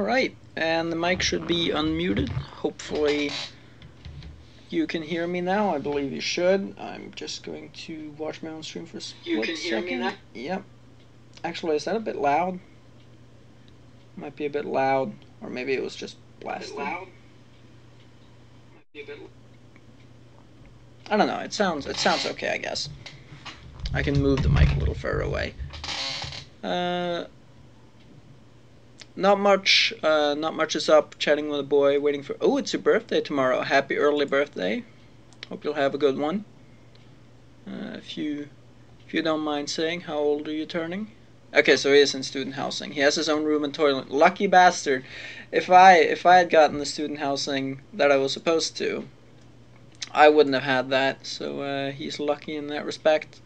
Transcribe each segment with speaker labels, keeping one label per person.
Speaker 1: Alright, and the mic should be unmuted. Hopefully you can hear me now. I believe you should. I'm just going to watch my own stream for a split second.
Speaker 2: You can hear me now?
Speaker 1: Yep. Actually, is that a bit loud? Might be a bit loud, or maybe it was just blasted.
Speaker 2: Loud? Might be a bit.
Speaker 1: I don't know. It sounds okay, I guess. I can move the mic a little further away. Not much is up. Chatting with a boy, waiting for. Oh, it's your birthday tomorrow. Happy early birthday. Hope you'll have a good one. If you don't mind saying, how old are you turning? Okay, so he is in student housing. He has his own room and toilet. Lucky bastard. If I had gotten the student housing that I was supposed to, I wouldn't have had that. So he's lucky in that respect.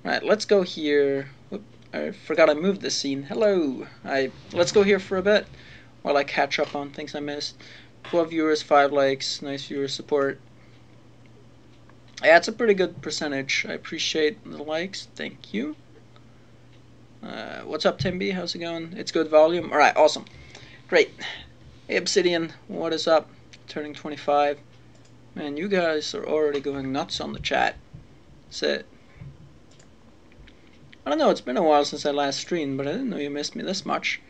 Speaker 1: Right, let's go here. Whoop, I forgot I moved this scene. Hello. Let's go here for a bit while I catch up on things I missed. 12 viewers, 5 likes. Nice viewer support. Yeah, it's a pretty good percentage. I appreciate the likes. Thank you. What's up, Timby? How's it going? It's good volume. Alright, awesome. Great. Hey, Obsidian. What is up? Turning 25. Man, you guys are already going nuts on the chat. That's it. I don't know, it's been a while since I last streamed, but I didn't know you missed me this much.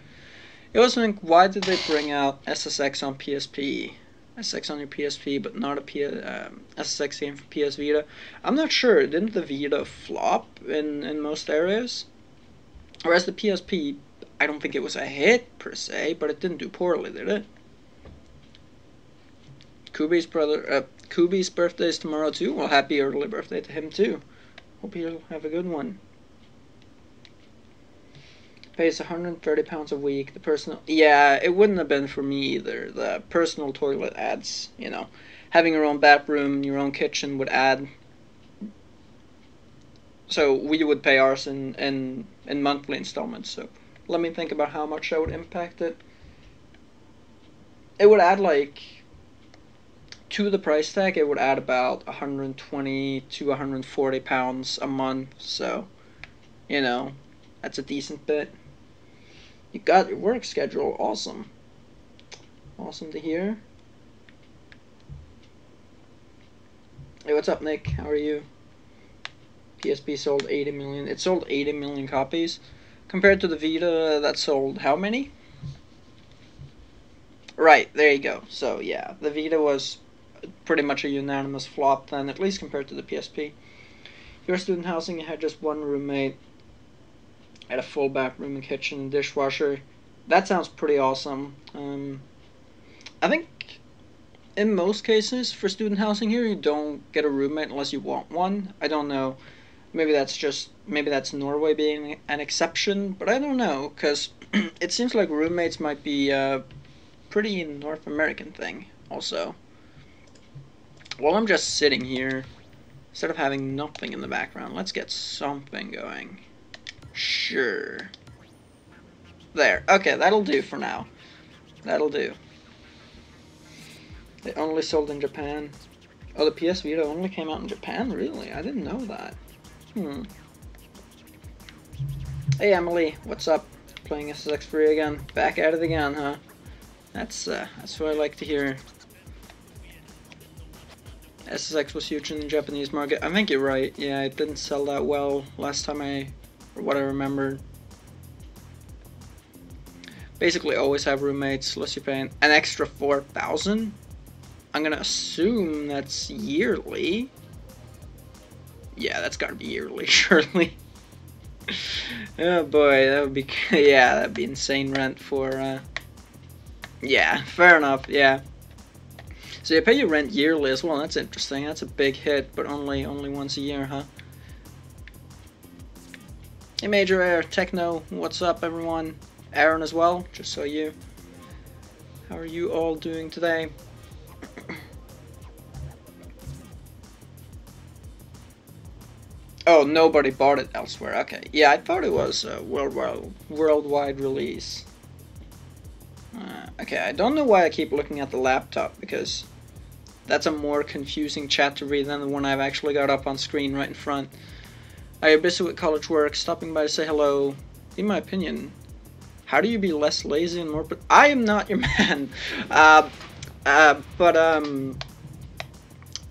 Speaker 1: You also think, why did they bring out SSX on PSP? SSX on your PSP, but not a SSX game for PS Vita? I'm not sure. Didn't the Vita flop in most areas? Whereas the PSP, I don't think it was a hit, per se, but it didn't do poorly, did it? Kubi's birthday is tomorrow, too. Well, happy early birthday to him, too. Hope he'll have a good one. Pays £130 a week. The personal, yeah, it wouldn't have been for me either. The personal toilet adds, you know, having your own bathroom, your own kitchen would add. So we would pay ours in monthly installments. So let me think about how much that would impact it. It would add like, to the price tag, it would add about 120 to 140 pounds a month. So, you know, that's a decent bit. You got your work schedule. Awesome. Awesome to hear. Hey, what's up, Nick? How are you? PSP sold 80 million. It sold 80 million copies. Compared to the Vita, that sold how many? Right, there you go. So, yeah, the Vita was pretty much a unanimous flop then, at least compared to the PSP. Your student housing, you had just one roommate. Had a full bathroom and kitchen and dishwasher. That sounds pretty awesome. I think in most cases for student housing here, you don't get a roommate unless you want one. I don't know. Maybe that's Norway being an exception, but I don't know, because it seems like roommates might be a pretty North American thing also. While I'm just sitting here, instead of having nothing in the background, let's get something going. Sure. There. Okay, that'll do for now. That'll do. They only sold in Japan. Oh, the PS Vita only came out in Japan? Really? I didn't know that. Hey, Emily. What's up? Playing SSX free again. Back at it again, huh? That's what I like to hear. SSX was huge in the Japanese market. I think you're right. Yeah, it didn't sell that well last time or what I remember. Basically always have roommates unless you're paying an extra 4,000. I'm gonna assume that's yearly. Yeah, that's gotta be yearly, surely. Oh boy, that would be, yeah, that'd be insane rent for, yeah, fair enough, yeah. So you pay your rent yearly as well. That's interesting. That's a big hit, but only once a year, huh? Hey, Major Air, Techno, what's up, everyone? Aaron as well, just so you. How are you all doing today? Oh, nobody bought it elsewhere. Okay, yeah, I thought it was a worldwide release. Okay, I don't know why I keep looking at the laptop, because that's a more confusing chat to read than the one I've actually got up on screen right in front. Are you busy with college work? Stopping by to say hello. In my opinion, How do you be less lazy and more? I am not your man. But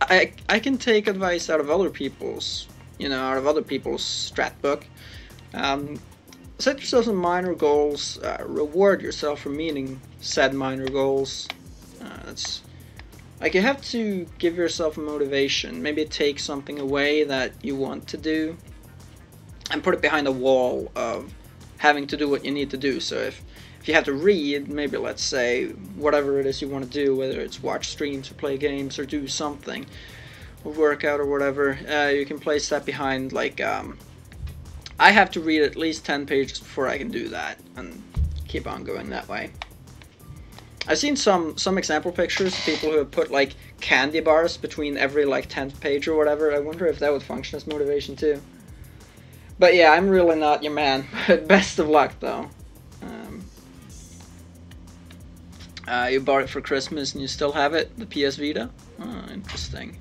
Speaker 1: I can take advice out of other people's, out of other people's strat book. Set yourself some minor goals. Reward yourself for meeting said minor goals. That's like you have to give yourself a motivation. Maybe take something away that you want to do, and put it behind a wall of having to do what you need to do. So if you have to read, maybe let's say whatever it is you want to do, whether it's watch streams or play games or do something, or work out or whatever, you can place that behind like I have to read at least 10 pages before I can do that, and keep on going that way. I've seen some example pictures of people who have put like candy bars between every like 10th page or whatever. I wonder if that would function as motivation too. But yeah, I'm really not your man. Best of luck though. You bought it for Christmas and you still have it, the PS Vita? Oh, interesting.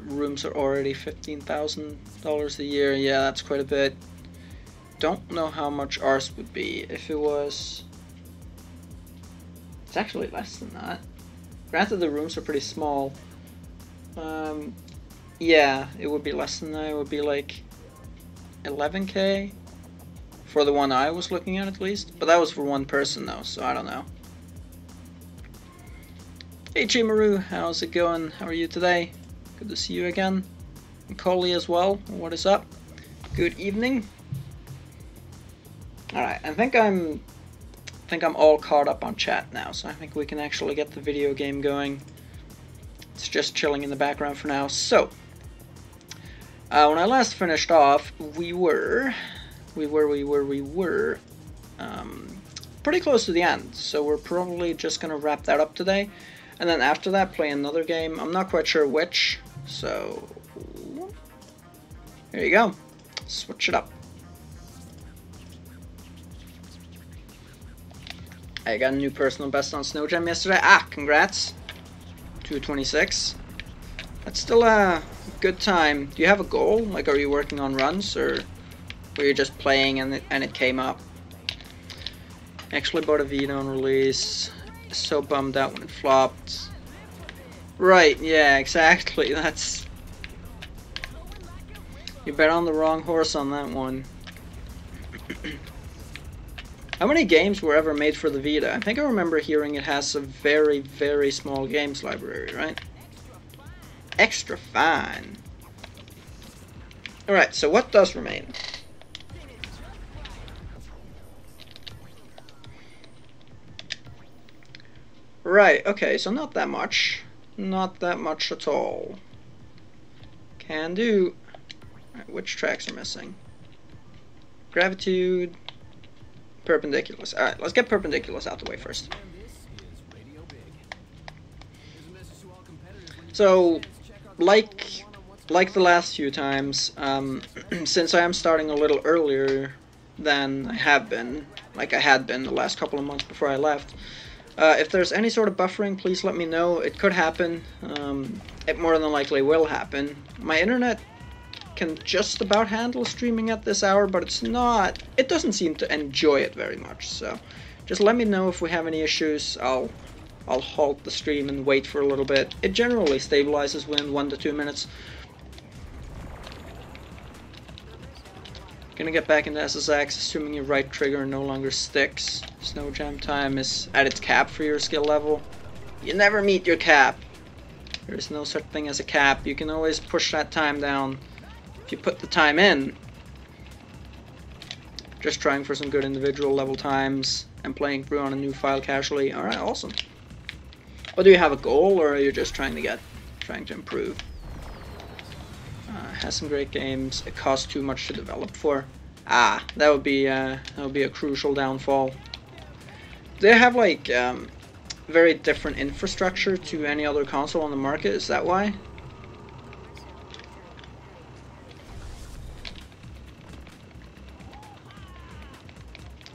Speaker 1: Rooms are already $15,000 a year. Yeah, that's quite a bit. Don't know how much ours would be if it was... It's actually less than that. Granted, the rooms are pretty small. Yeah, it would be less than that. It would be like 11K for the one I was looking at least. But that was for one person though, so I don't know. Hey Chimaru, how's it going? How are you today? Good to see you again. And Coley as well. What is up? Good evening. Alright, I think I'm all caught up on chat now, so I think we can actually get the video game going. It's just chilling in the background for now. So, when I last finished off, we were pretty close to the end. So we're probably just gonna wrap that up today, and then after that play another game. I'm not quite sure which. So here you go. Switch it up. I got a new personal best on Snow Jam yesterday. Ah, congrats. 226. That's still a good time. Do you have a goal? Like, are you working on runs, or were you just playing and it came up? Actually bought a Vita on release. So bummed out when it flopped. Right, yeah, exactly. That's... You bet on the wrong horse on that one. How many games were ever made for the Vita? I think I remember hearing it has a very, very small games library, right? Extra fine. Alright, so what does remain? Right, okay, so not that much. Not that much at all. Can do. Right, which tracks are missing? Gravitude. Perpendiculars. Alright, let's get perpendiculars out the way first. So, like the last few times, since I am starting a little earlier than I have been, like I had been the last couple of months before I left, if there's any sort of buffering, please let me know. It could happen. It more than likely will happen. My internet can just about handle streaming at this hour, but it doesn't seem to enjoy it very much. So just let me know if we have any issues. I'll halt the stream and wait for a little bit. It generally stabilizes within 1 to 2 minutes. Gonna get back into SSX, assuming your right trigger no longer sticks. Snow Jam time is at its cap for your skill level. You never meet your cap. There is no such thing as a cap. You can always push that time down if you put the time in. Just trying for some good individual level times and playing through on a new file casually. Alright, awesome. Well, do you have a goal, or are you just trying to improve? Has some great games. It costs too much to develop for. Ah, that would be a crucial downfall. They have like very different infrastructure to any other console on the market. Is that why?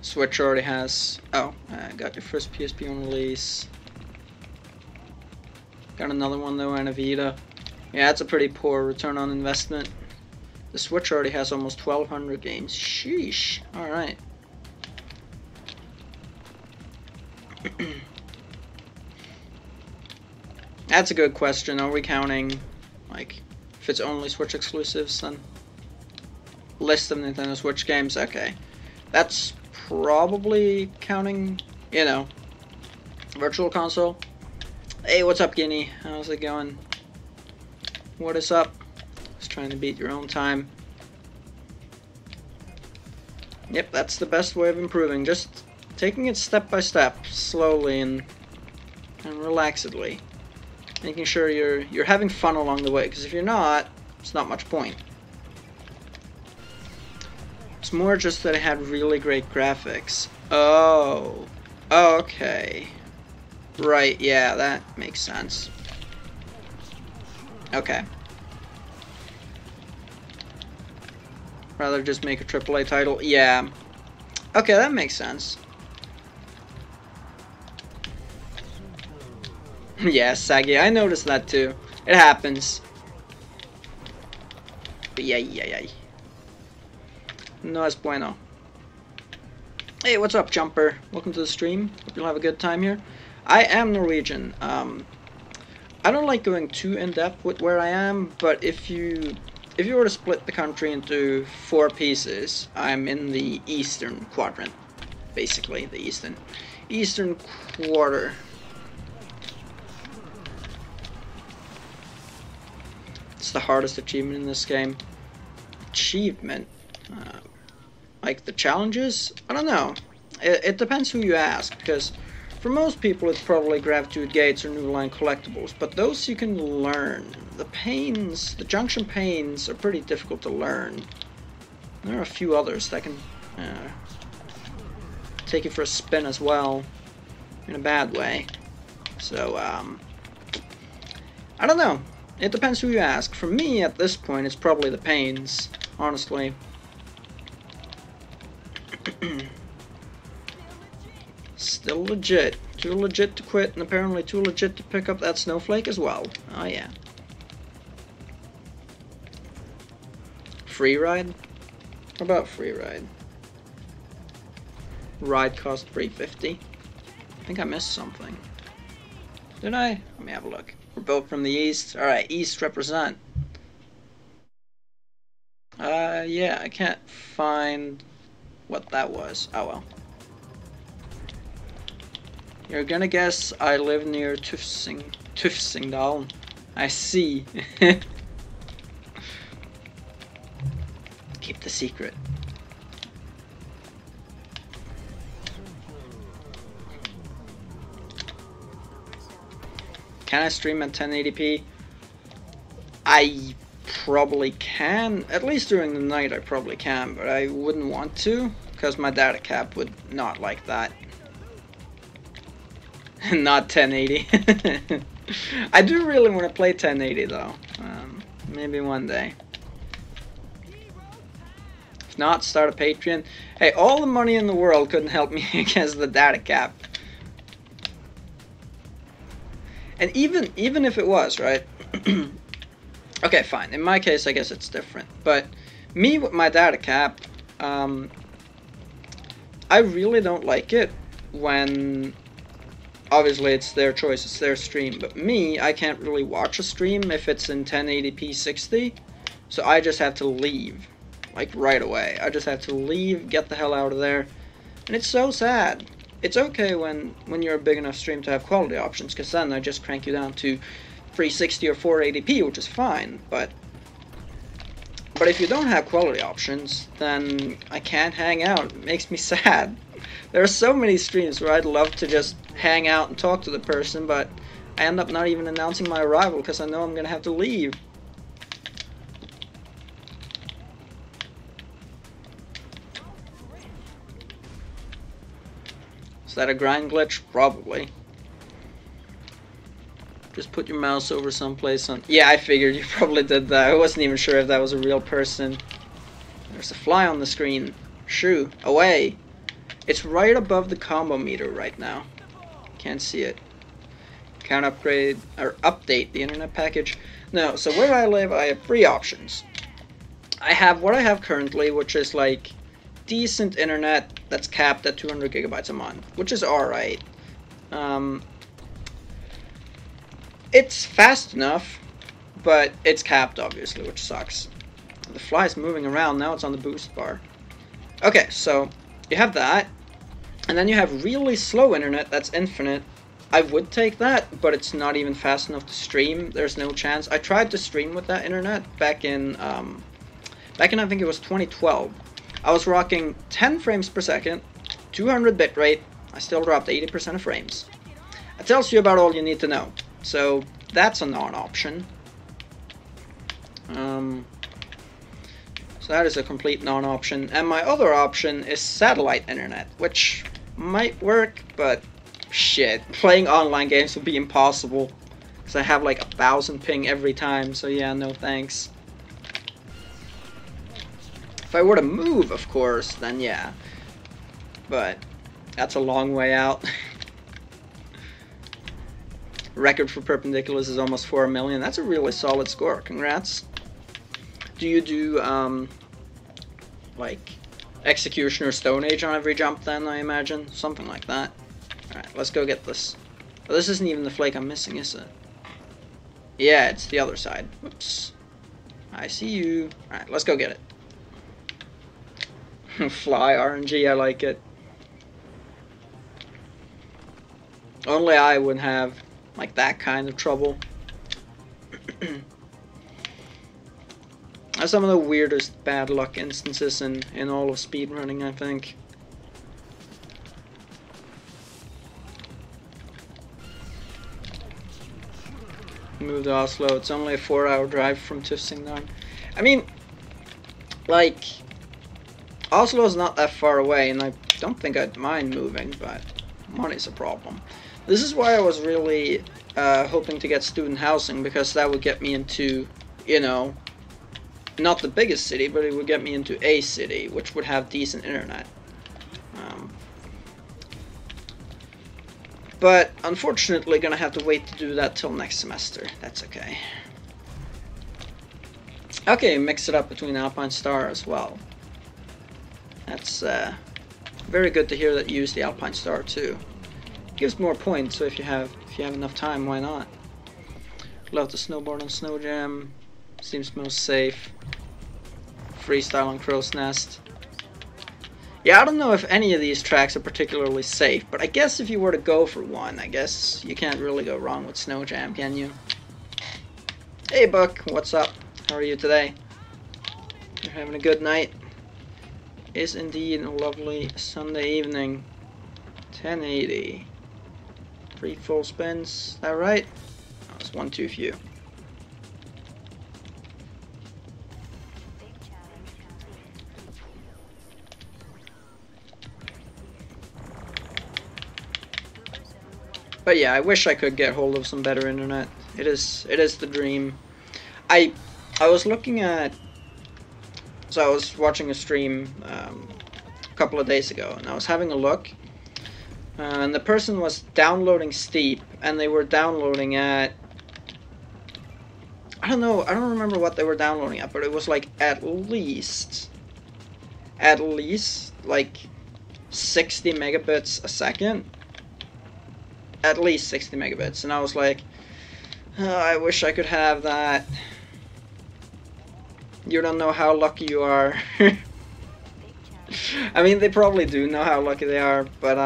Speaker 1: Switch already has. Oh, got your first PSP on release. Got another one though, and a Vita. Yeah, that's a pretty poor return on investment. The Switch already has almost 1,200 games. Sheesh. Alright. That's a good question. Are we counting, like, if it's only Switch exclusives, then list of Nintendo Switch games? Okay. That's probably counting, you know, Virtual Console. Hey, what's up, Guinea? How's it going? What is up? Just trying to beat your own time. Yep, that's the best way of improving. Just taking it step by step, slowly and relaxedly. Making sure you're having fun along the way, because if you're not, it's not much point. It's more just that it had really great graphics. Oh. Okay. Right, yeah, that makes sense. Okay. Rather just make a AAA title? Yeah. Okay, that makes sense. Yeah, saggy. I noticed that too. It happens. But yeah. No es bueno. Hey, what's up, Jumper? Welcome to the stream. Hope you'll have a good time here. I am Norwegian. I don't like going too in-depth with where I am, but if you were to split the country into 4 pieces, I'm in the eastern quadrant. Basically, the eastern quarter. It's the hardest achievement in this game. Achievement? Like the challenges? I don't know. It depends who you ask, because for most people it's probably Gratitude Gates or New Line collectibles, but those you can learn. The pains, the junction pains, are pretty difficult to learn. There are a few others that can take you for a spin as well, in a bad way. So, I don't know. It depends who you ask. For me, at this point, it's probably the pains, honestly. Still legit. Too legit to quit, and apparently too legit to pick up that snowflake as well. Oh yeah. Free ride? What about free ride? Ride cost $3.50. I think I missed something. Did I? Let me have a look. We're both from the east. Alright, east represent. Yeah, I can't find what that was. Oh well. You're gonna guess I live near Tufsingdal. I see. Keep the secret. Can I stream at 1080p? I probably can. At least during the night I probably can, but I wouldn't want to, because my data cap would not like that. Not 1080. I do really want to play 1080 though. Maybe one day. If not, start a Patreon. Hey, all the money in the world couldn't help me against the data cap. And even if it was, right? Okay, fine. In my case, I guess it's different. But me with my data cap, I really don't like it when... Obviously, it's their choice, it's their stream, but me, I can't really watch a stream if it's in 1080p 60, so I just have to leave, like, right away. I just have to leave, get the hell out of there, and it's so sad. It's okay when you're a big enough stream to have quality options, because then I just crank you down to 360 or 480p, which is fine, but if you don't have quality options, then I can't hang out. It makes me sad. There are so many streams where I'd love to just hang out and talk to the person, but I end up not even announcing my arrival because I know I'm going to have to leave. Is that a grind glitch? Probably. Just put your mouse over someplace on... Yeah, I figured you probably did that. I wasn't even sure if that was a real person. There's a fly on the screen. Shoo, away. It's right above the combo meter right now. Can't see it. Can't upgrade or update the internet package. No, so where I live, I have 3 options. I have what I have currently, which is like decent internet that's capped at 200 gigabytes a month, which is alright. Um, it's fast enough, but it's capped, obviously, which sucks. The fly's moving around, now it's on the boost bar. Okay, so you have that, and then you have really slow internet that's infinite. I would take that, but it's not even fast enough to stream. There's no chance. I tried to stream with that internet back in I think it was 2012. I was rocking 10 frames per second, 200 bitrate. I still dropped 80% of frames. It tells you about all you need to know. So that's a non-option. So that is a complete non-option. And my other option is satellite internet, which might work, but shit, playing online games would be impossible because I have like 1,000 ping every time. So yeah, no thanks. If I were to move, of course, then yeah. But that's a long way out. Record for perpendiculars is almost 4 million. That's a really solid score. Congrats. Do you do like execution or Stone Age on every jump then, I imagine? Something like that. Alright, let's go get this. Oh, this isn't even the flake I'm missing, is it? Yeah, it's the other side. Whoops. I see you. Alright, let's go get it. Fly RNG, I like it. Only I would have like that kind of trouble. That's some of the weirdest bad luck instances in all of speedrunning, I think. Move to Oslo. It's only a 4-hour drive from Tufsingdalen. I mean, like, Oslo is not that far away, and I don't think I'd mind moving, but money's a problem. This is why I was really hoping to get student housing, because that would get me into, you know, not the biggest city, but it would get me into a city, which would have decent internet. But unfortunately, gonna have to wait to do that till next semester. That's okay. Okay, mix it up between Alpine Star as well. That's very good to hear that you use the Alpine Star too. Gives more points, so if you have enough time, why not? Love to snowboard on Snow Jam. Seems most safe. Freestyle on Crow's Nest. Yeah, I don't know if any of these tracks are particularly safe, but I guess if you were to go for one, I guess you can't really go wrong with Snow Jam, can you? Hey Buck, what's up? How are you today? You're having a good night? Is indeed a lovely Sunday evening. 1080. 3 full spins, is that right? Oh, it's one too few. But yeah, I wish I could get hold of some better internet. It is the dream. I was looking at, so I was watching a stream a couple of days ago, and I was having a look, and the person was downloading Steep, and they were downloading at, I don't remember what they were downloading at, but it was like at least like 60 megabits a second. At least 60 megabits, and I was like, oh, I wish I could have that. You don't know how lucky you are. I mean, they probably do know how lucky they are, but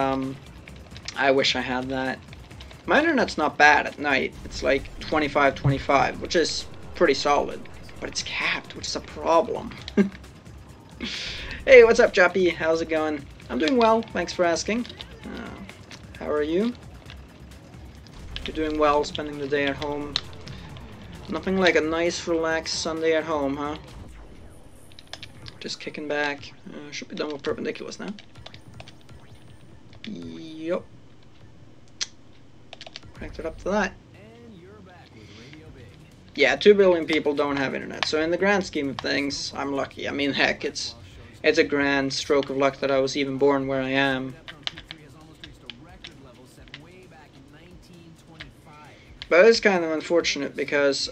Speaker 1: I wish I had that. My internet's not bad at night. It's like 25, which is pretty solid, but it's capped, which is a problem. Hey, what's up, Joppy? How's it going? I'm doing well, thanks for asking. How are you? You're doing well, spending the day at home. Nothing like a nice, relaxed Sunday at home, huh? Just kicking back. Should be done with perpendiculars now. Yup. Cranked it up to that. Yeah, 2 billion people don't have internet, so in the grand scheme of things, I'm lucky. I mean, heck, it's a grand stroke of luck that I was even born where I am. But it's kind of unfortunate because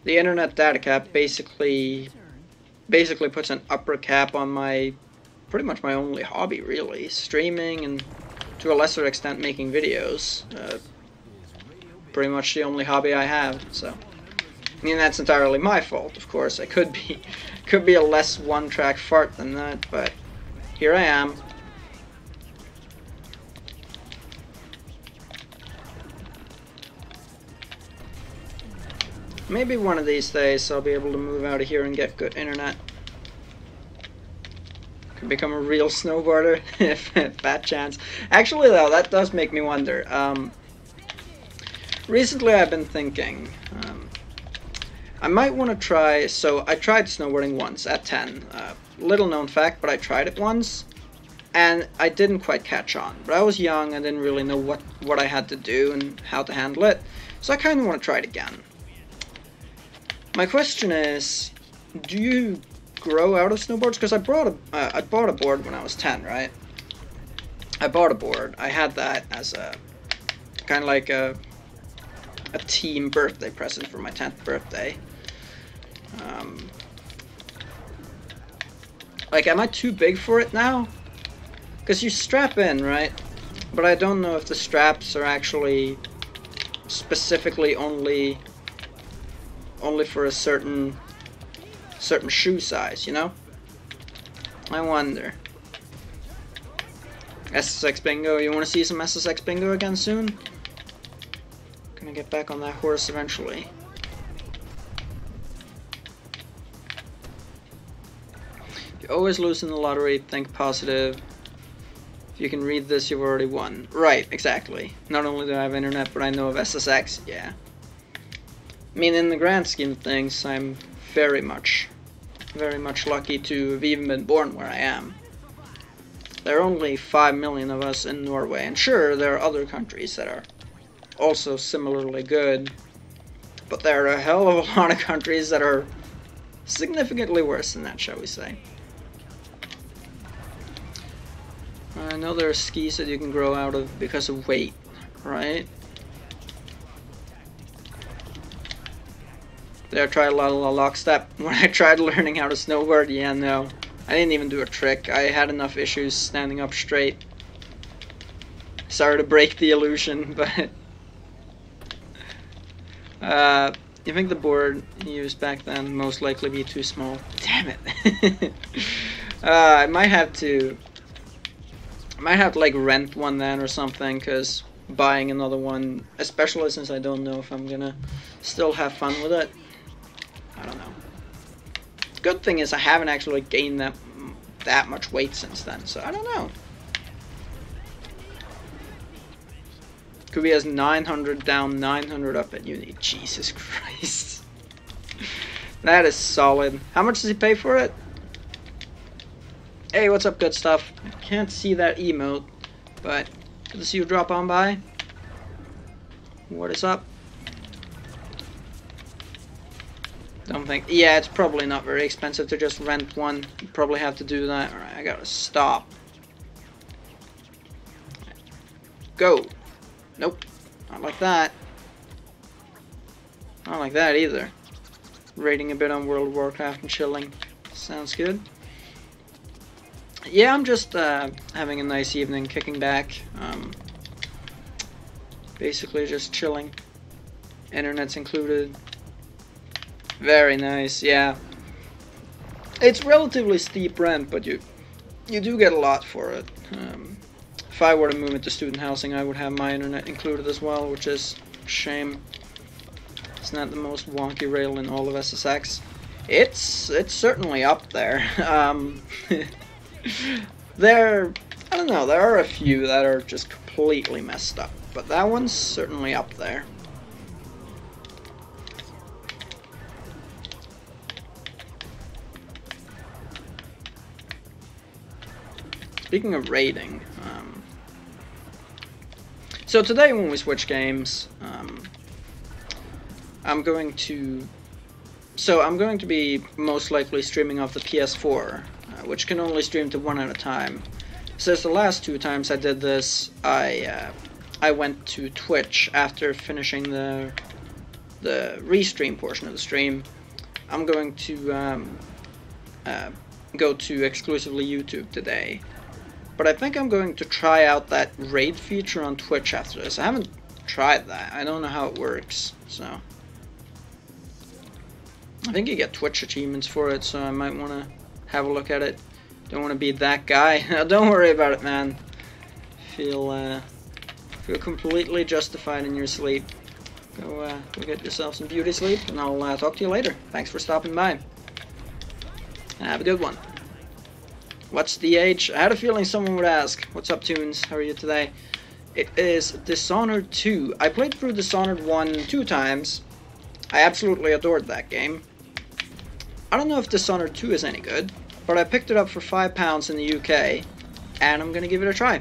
Speaker 1: the internet data cap basically puts an upper cap on pretty much my only hobby, really, streaming, and to to a lesser extent making videos. Pretty much the only hobby I have, so. I mean, that's entirely my fault, of course. I could be a less one-track fart than that, but here I am. Maybe one of these days I'll be able to move out of here and get good internet. Could become a real snowboarder if fat chance. Actually, though, that does make me wonder. Recently, I've been thinking I might want to try. So I tried snowboarding once at 10. Little known fact, but I tried it once, and I didn't quite catch on. But I was young, I didn't really know what I had to do and how to handle it. So I kind of want to try it again. My question is, do you grow out of snowboards? Because I bought a board when I was 10, right? I bought a board. I had that as a kind of like a team birthday present for my 10th birthday. Like, am I too big for it now? Because you strap in, right? But I don't know if the straps are actually specifically only for a certain shoe size, you know? I wonder. SSX bingo. You want to see some SSX bingo again soon? Gonna get back on that horse eventually. You always lose in the lottery, think positive. If you can read this, you've already won. Right, exactly. Not only do I have internet, but I know of SSX, yeah. I mean, in the grand scheme of things, I'm very much lucky to have even been born where I am. There are only 5 million of us in Norway, and sure, there are other countries that are also similarly good, but there are a hell of a lot of countries that are significantly worse than that, shall we say. I know there are skis that you can grow out of because of weight, right? Did I try a lot of lockstep? When I tried learning how to snowboard, yeah, no. I didn't even do a trick. I had enough issues standing up straight. Sorry to break the illusion, but... you think the board used back then most likely be too small? Damn it. I might have to like rent one then or something, because buying another one, especially since I don't know if I'm gonna still have fun with it. I don't know. Good thing is I haven't actually gained that much weight since then, so I don't know. Could be as 900 down, 900 up at uni. Jesus Christ. That is solid. How much does he pay for it? Hey, what's up, good stuff? Can't see that emote, but good to see you drop on by. What is up? Don't think. Yeah, it's probably not very expensive to just rent one. You probably have to do that. Alright, I gotta stop. Go. Nope. Not like that. Not like that either. Raiding a bit on World of Warcraft and chilling. Sounds good. Yeah, I'm just having a nice evening, kicking back. Basically just chilling. Internet's included. Very nice, yeah. It's relatively steep rent, but you do get a lot for it. If I were to move into student housing, I would have my internet included as well, which is a shame. It's not the most wonky rail in all of SSX. It's certainly up there. I don't know, there are a few that are just completely messed up, but that one's certainly up there. Speaking of raiding, so today when we switch games, I'm going to be most likely streaming off the PS4, which can only stream to one at a time. Since the last 2 times I did this, I went to Twitch after finishing the restream portion of the stream. I'm going to go to exclusively YouTube today. but I think I'm going to try out that raid feature on Twitch after this. I haven't tried that. I don't know how it works, so I think you get Twitch achievements for it, so I might want to have a look at it. Don't want to be that guy. Don't worry about it, man. Feel completely justified in your sleep. Go get yourself some beauty sleep, and I'll talk to you later. Thanks for stopping by. Have a good one. What's the age? I had a feeling someone would ask. What's up, Tunes? How are you today? It is Dishonored 2. I played through Dishonored 1 2 times. I absolutely adored that game. I don't know if Dishonored 2 is any good, but I picked it up for £5 in the UK, and I'm gonna give it a try.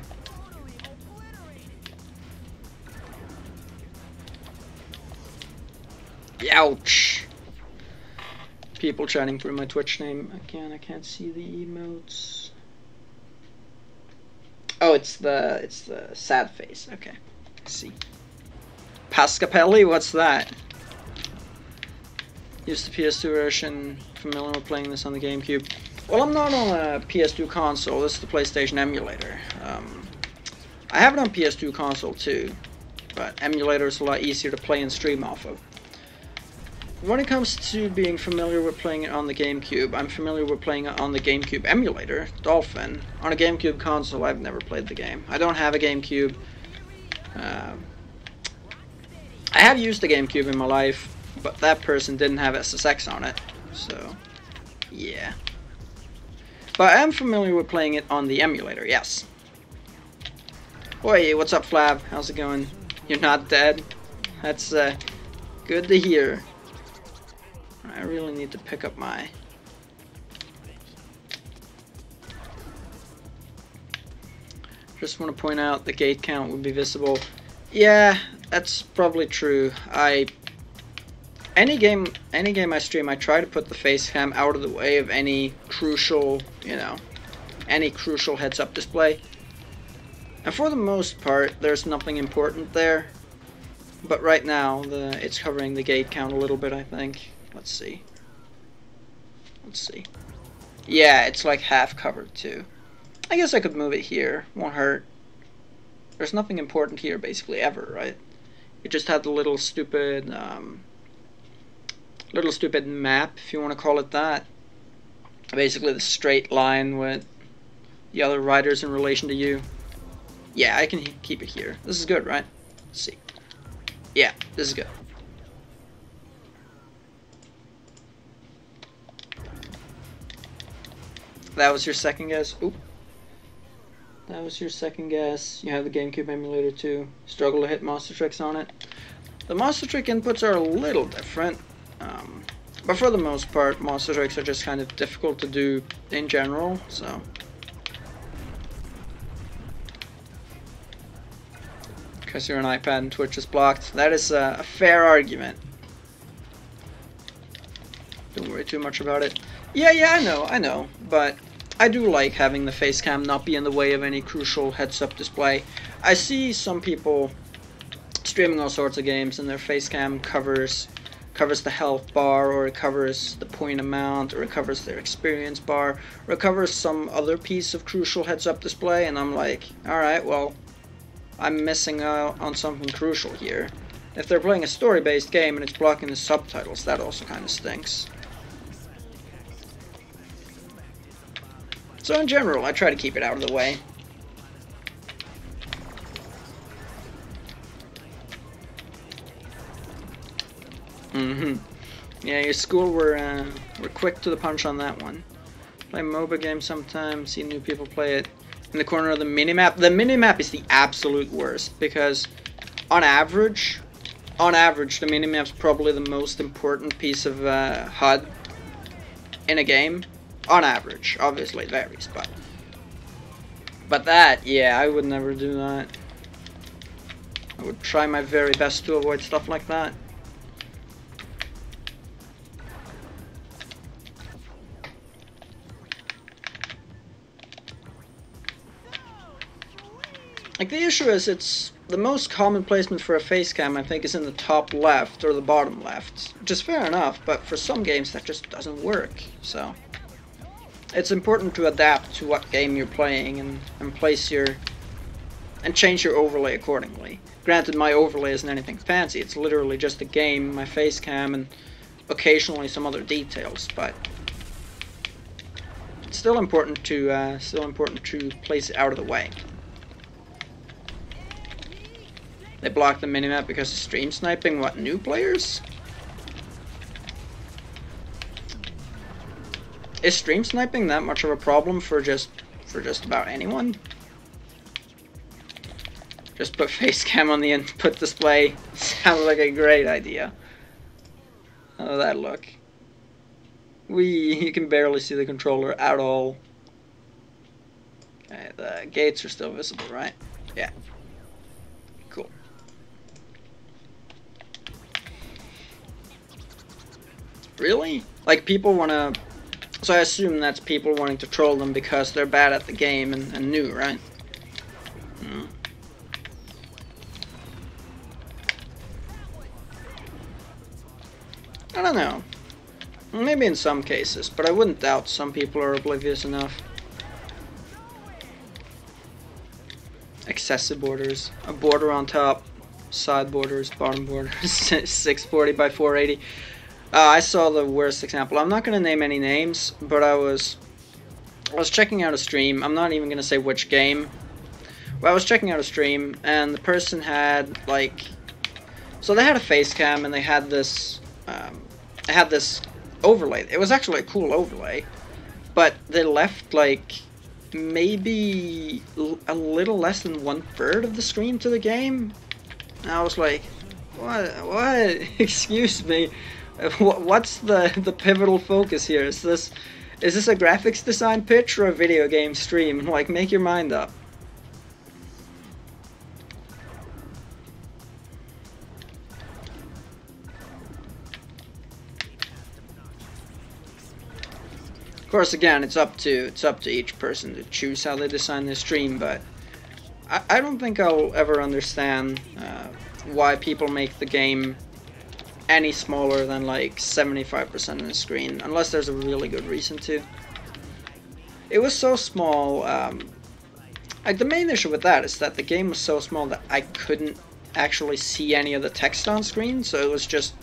Speaker 1: Ouch! People chatting through my Twitch name. Again, I can't see the emotes. Oh, it's the sad face. Okay, I see. Pascapelli, what's that? Used the PS2 version. Familiar with playing this on the GameCube. Well, I'm not on a PS2 console. This is the PlayStation emulator. I have it on PS2 console too, but emulator is a lot easier to play and stream off of. When it comes to being familiar with playing it on the GameCube, I'm familiar with playing it on the GameCube emulator, Dolphin. On a GameCube console, I've never played the game. I don't have a GameCube. I have used a GameCube in my life, but that person didn't have SSX on it, so yeah. But I am familiar with playing it on the emulator, yes. Oi, what's up, Flav? How's it going? You're not dead? That's good to hear. I really need to pick up my... Just want to point out the gate count would be visible. Yeah, that's probably true. Any game I stream, I try to put the face cam out of the way of any crucial, any crucial heads-up display. And for the most part, there's nothing important there. But right now, it's covering the gate count a little bit, I think. Let's see. Yeah, it's like half covered too. I guess I could move it here. Won't hurt. There's nothing important here basically ever, right? You just had the little stupid map, if you want to call it that. Basically the straight line with the other riders in relation to you. Yeah, I can keep it here. This is good, right? Let's see. Yeah, this is good. That was your second guess? Oop. That was your second guess. You have the GameCube emulator too. Struggle to hit monster tricks on it. The monster trick inputs are a little different. But for the most part, monster tricks are just kind of difficult to do in general, so. Because you're an iPad and Twitch is blocked. That is a fair argument. Don't worry too much about it. Yeah, I know, but I do like having the face cam not be in the way of any crucial heads-up display. I see some people streaming all sorts of games and their face cam covers the health bar, or it covers the point amount, or it covers their experience bar, or it covers some other piece of crucial heads-up display, and I'm like, alright, well, I'm missing out on something crucial here. If they're playing a story-based game and it's blocking the subtitles, that also kind of stinks. So in general, I try to keep it out of the way. Yeah, your school were quick to the punch on that one. Play MOBA games sometimes, see new people play it. In the corner of the minimap. The minimap is the absolute worst, because on average, the minimap's probably the most important piece of HUD in a game. On average, obviously it varies, but that, yeah, I would never do that. I would try my very best to avoid stuff like that. Like, the issue is, it's the most common placement for a face cam, I think, is in the top left or the bottom left, which is fair enough, but for some games that just doesn't work, so. it's important to adapt to what game you're playing and place your and change your overlay accordingly. Granted, my overlay isn't anything fancy. It's literally just a game, my face cam, and occasionally some other details. But it's still important to place it out of the way. They blocked the minimap because of stream sniping. What, new players? Is stream sniping that much of a problem for just about anyone? Just put face cam on the input display. Sounds like a great idea. How does that look? You can barely see the controller at all. Okay, the gates are still visible, right? Yeah. Cool. Really? Like, people wanna... So I assume that's people wanting to troll them because they're bad at the game and new, right? Hmm. I don't know. Maybe in some cases, but I wouldn't doubt some people are oblivious enough. Excessive borders. A border on top, side borders, bottom borders, 640 by 480. I saw the worst example. I'm not going to name any names, but I was checking out a stream. I'm not even going to say which game. Well, I was checking out a stream, and the person had, like... So they had a face cam, and they had this... overlay. It was actually a cool overlay, but they left like maybe a little less than 1/3 of the screen to the game. And I was like, what? Excuse me, what's the pivotal focus here? Is this a graphics design pitch or a video game stream? Like, make your mind up. Of course, again, it's up to each person to choose how they design their stream, but I don't think I'll ever understand why people make the game any smaller than like 75% of the screen, unless there's a really good reason to. It was so small. Like, the main issue with that is that the game was so small that I couldn't actually see any of the text on screen, so it was just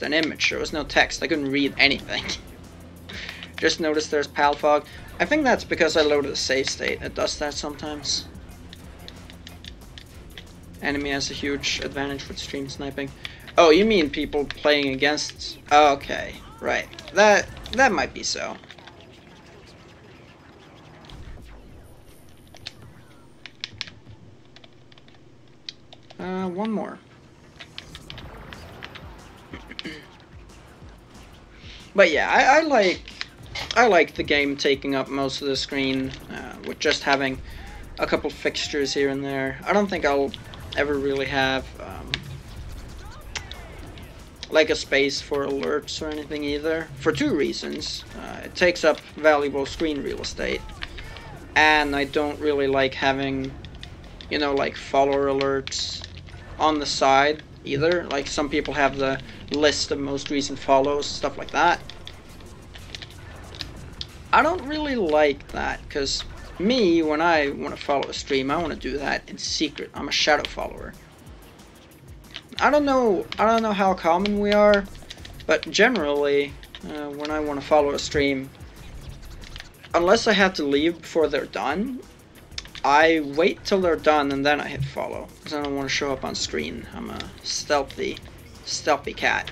Speaker 1: an image. There was no text. I couldn't read anything. Just noticed there's pal fog. I think that's because I loaded a save state. It does that sometimes. Enemy has a huge advantage with stream sniping. Oh, you mean people playing against... Oh, okay, right. That might be so. One more. But yeah, I like the game taking up most of the screen, with just having a couple fixtures here and there. I don't think I'll ever really have like a space for alerts or anything either, for two reasons. It takes up valuable screen real estate, and I don't really like having, you know, like follower alerts on the side either. Like, some people have the list of most recent follows, stuff like that. I don't really like that, because me, when I want to follow a stream, I want to do that in secret. I'm a shadow follower. I don't know how common we are, but generally, when I want to follow a stream, unless I have to leave before they're done, I wait till they're done and then I hit follow, because I don't want to show up on screen. I'm a stealthy cat.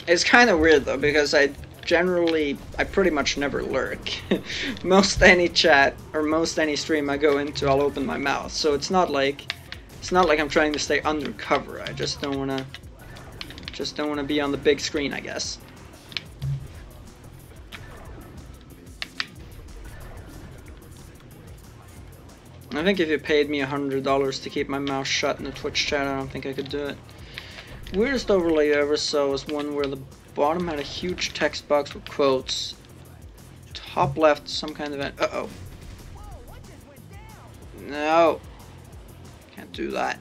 Speaker 1: It's kind of weird though, because I pretty much never lurk. Most any chat or most any stream I go into, I'll open my mouth. So it's not like I'm trying to stay undercover. I just don't wanna be on the big screen, I guess. I think if you paid me $100 to keep my mouth shut in the Twitch chat, I don't think I could do it. Weirdest overlay I ever saw was one where the bottom had a huge text box with quotes. Top left, some kind of... Uh-oh. No. Can't do that.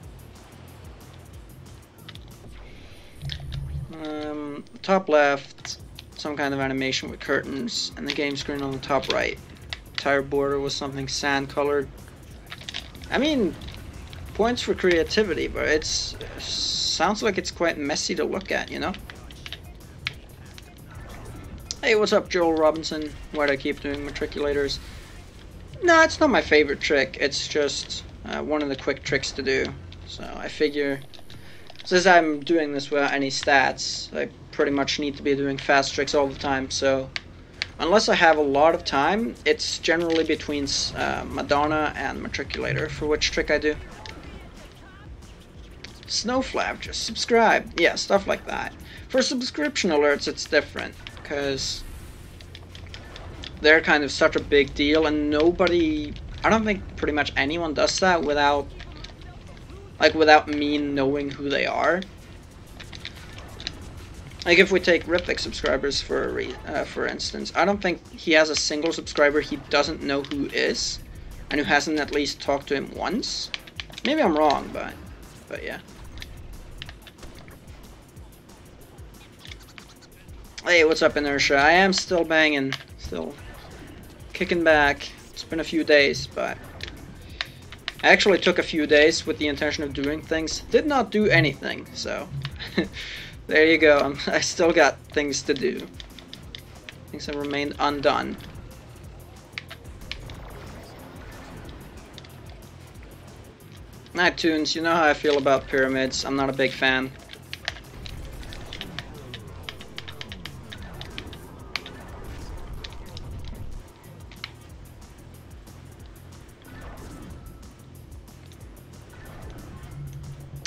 Speaker 1: Top left, some kind of animation with curtains, and the game screen on the top right. Entire border was something sand colored. I mean, points for creativity, but it's sounds like it's quite messy to look at, you know? Hey, what's up, Joel Robinson? Why'd I keep doing matriculators? No, it's not my favorite trick. It's just one of the quick tricks to do. So I figure, since I'm doing this without any stats, I pretty much need to be doing fast tricks all the time. So unless I have a lot of time, it's generally between Madonna and matriculator for which trick I do. Snowflap, just subscribe. Yeah, stuff like that. For subscription alerts, it's different, because they're kind of such a big deal, and nobody, I don't think pretty much anyone does that without me knowing who they are. Like if we take Riptech subscribers for instance, I don't think he has a single subscriber he doesn't know who is, and who hasn't at least talked to him once. Maybe I'm wrong, but yeah. Hey, what's up, Inertia? I am still banging, still kicking back. It's been a few days, but I actually took a few days with the intention of doing things. Did not do anything, so there you go. I still got things to do. Things have remained undone. iTunes, you know how I feel about pyramids. I'm not a big fan.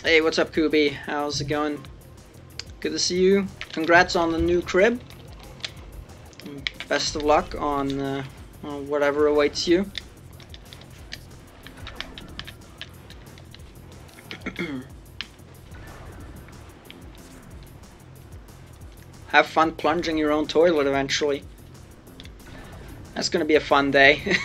Speaker 1: Hey, what's up, Kubi? How's it going? Good to see you. Congrats on the new crib. Best of luck on whatever awaits you. Have fun plunging your own toilet eventually. That's gonna be a fun day.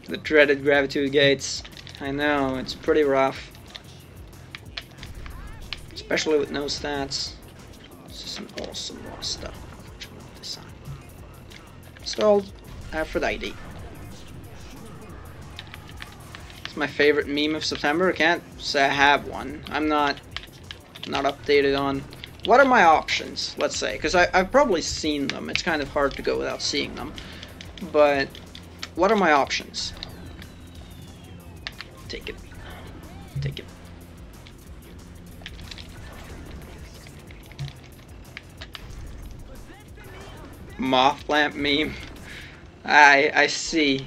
Speaker 1: The dreaded gravitude gates. I know, it's pretty rough. Especially with no stats. This is an awesome roster. Installed Aphrodite. It's my favorite meme of September. I can't say I have one. I'm not updated on... What are my options, let's say? Because I've probably seen them. It's kind of hard to go without seeing them. But... what are my options? Take it. Take it. Moth lamp meme. I see.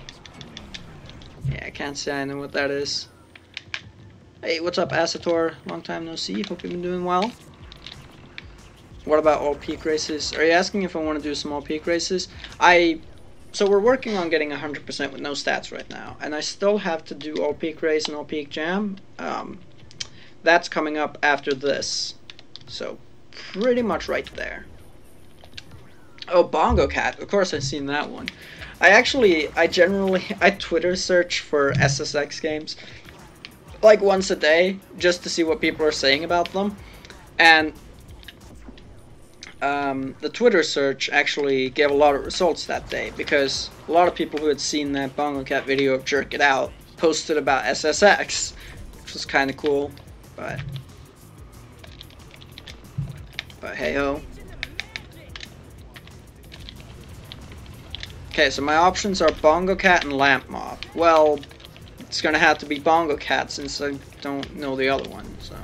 Speaker 1: Yeah, I can't say I know what that is. Hey, what's up, Asator? Long time no see. Hope you've been doing well. What about all peak races? Are you asking if I want to do some all peak races? So we're working on getting 100% with no stats right now, and I still have to do all peak race and all peak jam. That's coming up after this, so pretty much right there. Oh, Bongo Cat, of course I've seen that one. I Twitter search for SSX games like once a day just to see what people are saying about them, and the Twitter search actually gave a lot of results that day, because a lot of people who had seen that Bongo Cat video of Jerk It Out posted about SSX, which was kind of cool, but hey ho. Okay, so my options are Bongo Cat and Lamp Moth. Well, it's gonna have to be Bongo Cat since I don't know the other one, so.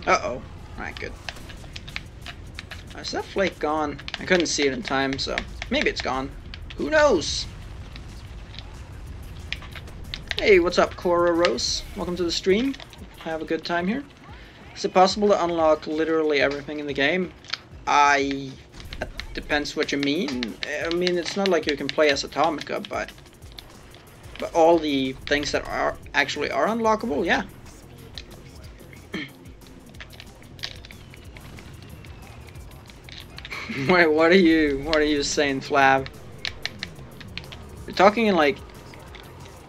Speaker 1: Uh-oh. Alright, good. Is that flake gone? I couldn't see it in time, so maybe it's gone. Who knows? Hey, what's up, Cora Rose? Welcome to the stream. Have a good time here. Is it possible to unlock literally everything in the game? It depends what you mean. I mean, it's not like you can play as Atomica, but all the things that actually are unlockable, yeah. Wait, what are you saying, Flav? You're talking in like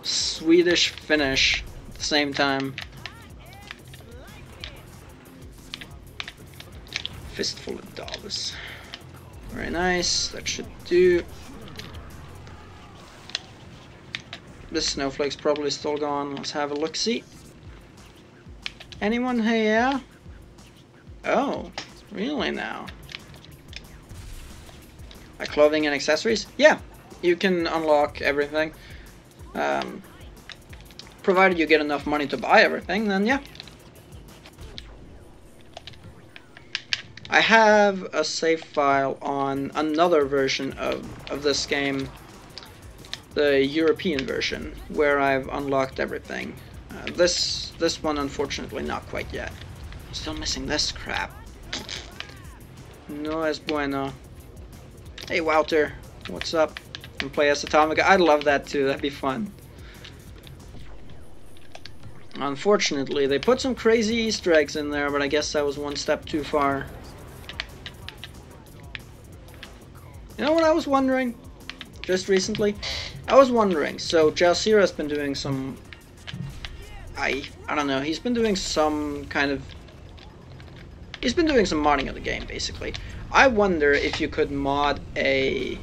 Speaker 1: Swedish Finnish at the same time. Fistful of dollars. Very nice. That should do. This snowflake's probably still gone. Let's have a look-see. Anyone here? Oh, really now? Like clothing and accessories? Yeah, you can unlock everything. Provided you get enough money to buy everything, then yeah. I have a save file on another version of this game, the European version, where I've unlocked everything. This one, unfortunately, not quite yet. Still missing this crap. No es bueno. Hey, Wouter, what's up? Can play as Atomica? I'd love that too. That'd be fun. Unfortunately, they put some crazy Easter eggs in there, but I guess that was one step too far. You know what I was wondering? Just recently? I was wondering, so Jalsira's been doing some... I don't know, he's been doing some kind of... He's been doing some modding of the game, basically. I wonder if you could mod a...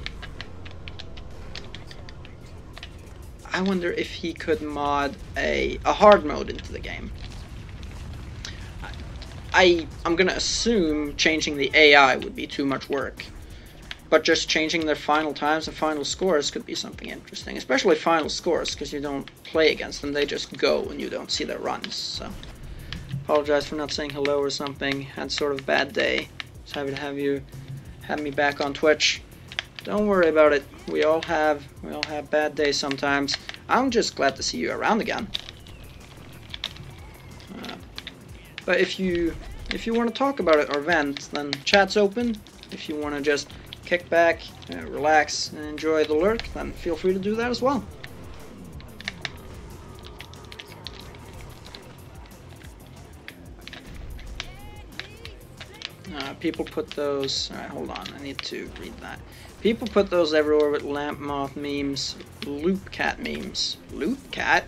Speaker 1: I wonder if he could mod a hard mode into the game. I'm gonna assume changing the AI would be too much work. But just changing their final times and final scores could be something interesting. Especially final scores, because you don't play against them. They just go and you don't see their runs. So, apologize for not saying hello or something. Had sort of a bad day. Just happy to have me back on Twitch. Don't worry about it. We all have bad days sometimes. I'm just glad to see you around again. But if you want to talk about it or vent, then chat's open. If you want to just kick back, relax, and enjoy the lurk, then feel free to do that as well. People put those... Alright, hold on. I need to read that. People put those everywhere with lamp moth memes, loop cat memes. Loop cat?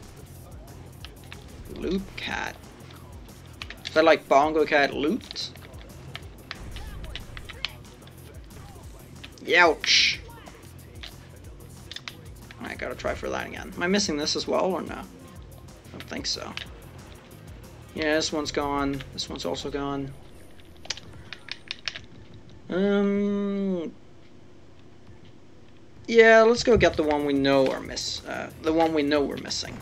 Speaker 1: Loop cat. Is that like bongo cat looped? Youch! I gotta try for that again. Am I missing this as well or no? I don't think so. Yeah, this one's gone. This one's also gone. Yeah, let's go get the one we know are the one we know we're missing.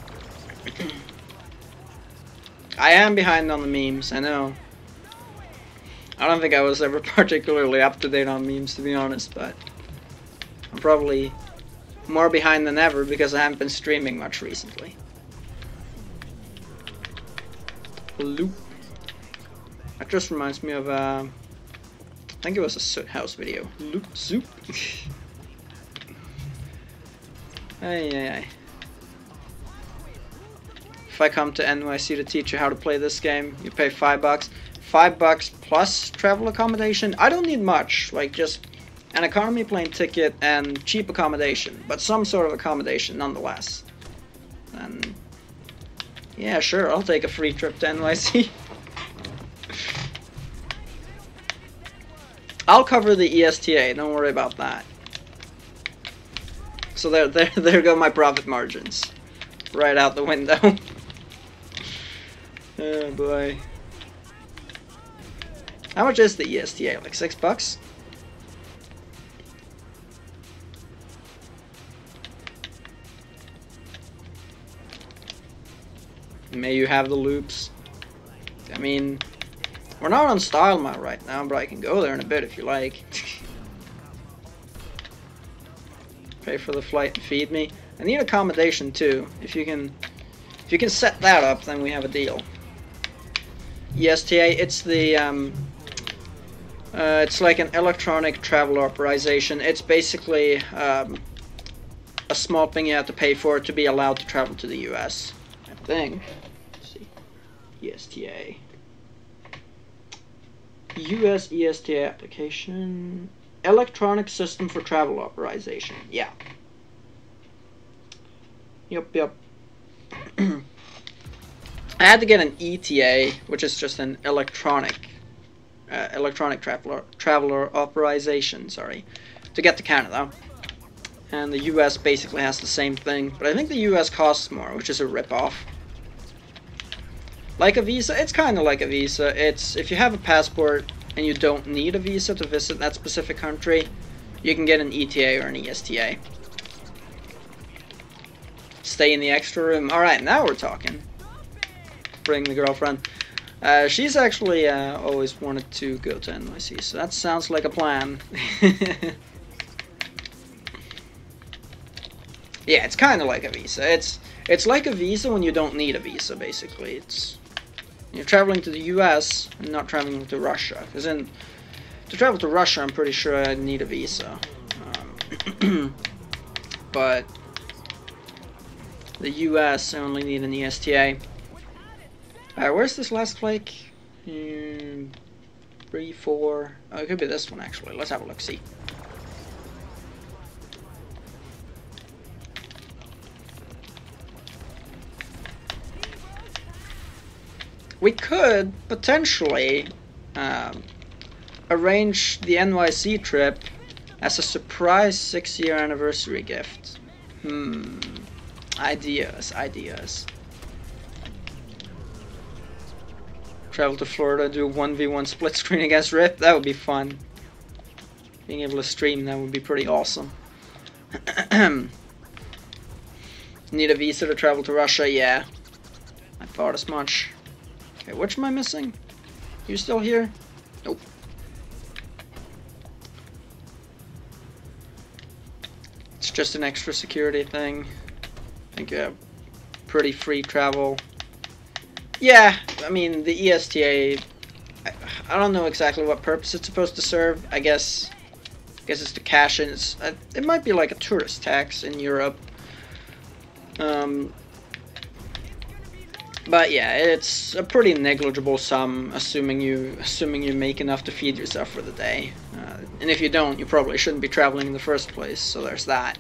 Speaker 1: I am behind on the memes, I know. I don't think I was ever particularly up to date on memes, to be honest, but I'm probably more behind than ever because I haven't been streaming much recently. Loop. That just reminds me of I think it was a Soot House video. Loop soup. Ay. If I come to NYC to teach you how to play this game, you pay $5. $5 plus travel accommodation. I don't need much, like just an economy plane ticket and cheap accommodation, but some sort of accommodation nonetheless. And yeah, sure, I'll take a free trip to NYC. I'll cover the ESTA, don't worry about that. So there go my profit margins. Right out the window. Oh boy. How much is the ESTA? Like $6? May you have the loops. I mean, we're not on style mode right now, but I can go there in a bit if you like. Pay for the flight and feed me. I need accommodation too. If you can set that up, then we have a deal. ESTA, it's the it's like an electronic travel authorization. It's basically a small thing you have to pay for to be allowed to travel to the US. I think. Let's see. ESTA. US ESTA application. Electronic system for travel authorization. Yeah. Yep. I had to get an ETA, which is just an electronic traveler authorization. Sorry, to get to Canada. And the US basically has the same thing, but I think the US costs more, which is a ripoff. Like a visa, it's kind of like a visa. It's if you have a passport and you don't need a visa to visit that specific country, you can get an ETA or an ESTA. Stay in the extra room. Alright, now we're talking. Bring the girlfriend. She's actually always wanted to go to NYC, so that sounds like a plan. Yeah, it's kind of like a visa. It's like a visa when you don't need a visa, basically. It's you're traveling to the US and not traveling to Russia. Because to travel to Russia, I'm pretty sure I'd need a visa. But the US, I only need an ESTA. Where's this last flake? 3, 4. Oh, it could be this one, actually. Let's have a look-see. We could potentially arrange the NYC trip as a surprise 6-year anniversary gift. Ideas. Travel to Florida, do a 1v1 split screen against Rip. That would be fun. Being able to stream, that would be pretty awesome. Need a visa to travel to Russia? Yeah. I thought as much. Okay, which am I missing? You still here? Nope. It's just an extra security thing. I think you have pretty free travel. Yeah, I mean, the ESTA, I don't know exactly what purpose it's supposed to serve. I guess it's to cash in. It might be like a tourist tax in Europe. But yeah, it's a pretty negligible sum, assuming you make enough to feed yourself for the day. And if you don't, you probably shouldn't be traveling in the first place. So there's that.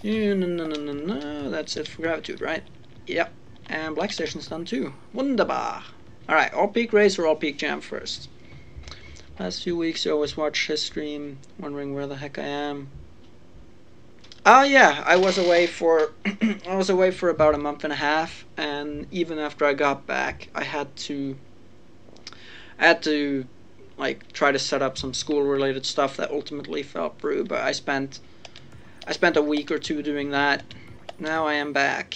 Speaker 1: No, that's it for Gratitude, right? Yep. And Black Station's done too. Wunderbar. Alright, All Peak Race or All Peak Jam first? Last few weeks you always watch his stream, wondering where the heck I am. Oh yeah, I was away for about a month and a half, and even after I got back, I had to like try to set up some school related stuff that ultimately fell through, but I spent a week or two doing that. Now I am back.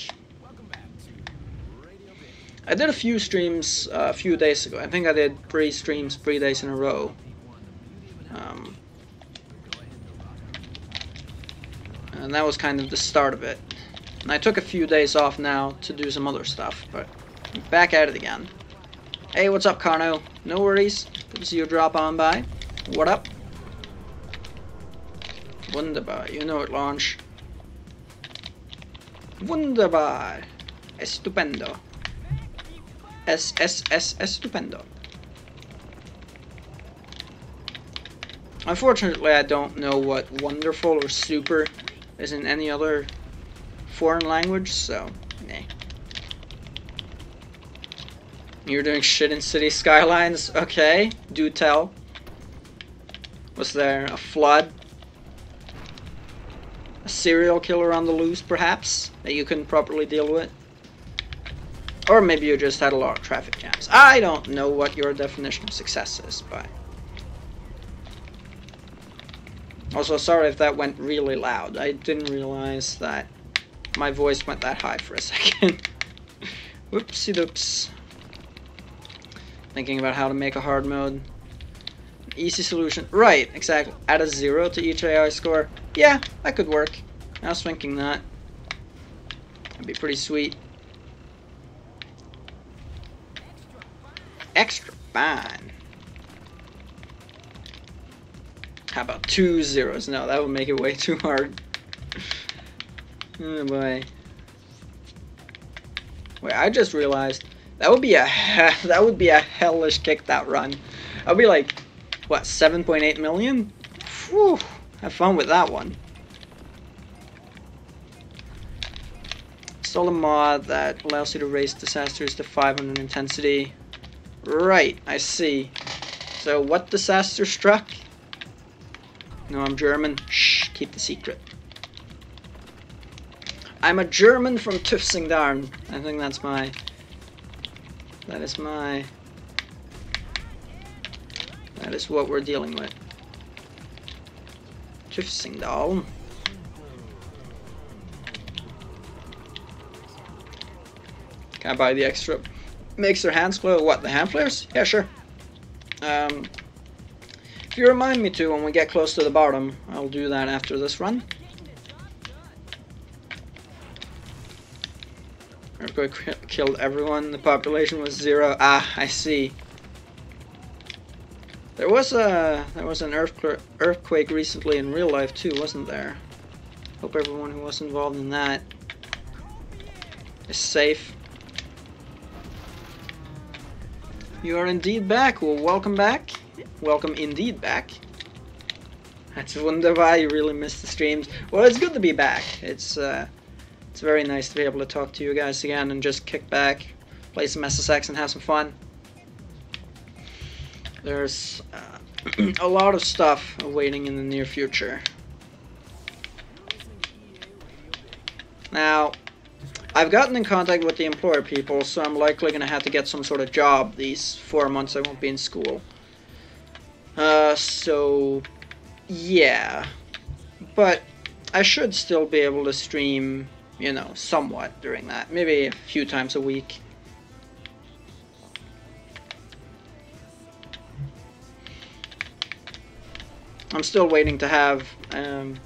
Speaker 1: I did a few streams a few days ago. I think I did 3 streams 3 days in a row. And that was kind of the start of it. And I took a few days off now to do some other stuff, but I'm back at it again. Hey, what's up, Carno? No worries. Good to see you drop on by. What up? Wunderbar. You know it, Launch. Wunderbar. Estupendo. Estupendo. Unfortunately, I don't know what wonderful or super is in any other foreign language, so nah. You're doing shit in City Skylines? Okay, do tell. Was there a flood? A serial killer on the loose, perhaps, that you couldn't properly deal with? Or maybe you just had a lot of traffic jams. I don't know what your definition of success is, but... Also, sorry if that went really loud. I didn't realize that my voice went that high for a second. Whoopsie doops. Thinking about how to make a hard mode. Easy solution. Right, exactly. Add a 0 to each AI score. Yeah, that could work. I was thinking that. That'd be pretty sweet. Extra fine. How about 2 zeros? No, that would make it way too hard. Oh boy. Wait, I just realized that would be a hellish kick, that run. I'll be like what, 7.8 million? Whew, have fun with that one. Install a mod that allows you to raise disasters to 500 intensity. Right, I see. So what disaster struck? No, I'm German. Shh, keep the secret. I'm a German from Tüfsingdarn. I think that's my... That is what we're dealing with. Tüfsingdarn. Can I buy the extra? Makes their hands glow. What, the hand flares? Yeah, sure. If you remind me to when we get close to the bottom, I'll do that after this run. Earthquake killed everyone. The population was 0. Ah, I see. There was an earthquake recently in real life too, wasn't there? Hope everyone who was involved in that is safe. You are indeed back. Well, welcome back. Welcome indeed back. That's wunderbar. You really missed the streams. Well, it's good to be back. It's very nice to be able to talk to you guys again and just kick back, play some SSX, and have some fun. There's a lot of stuff awaiting in the near future. Now, I've gotten in contact with the employer people, so I'm likely going to have to get some sort of job these 4 months I won't be in school. So, yeah. But I should still be able to stream, you know, somewhat during that. Maybe a few times a week. I'm still waiting to have an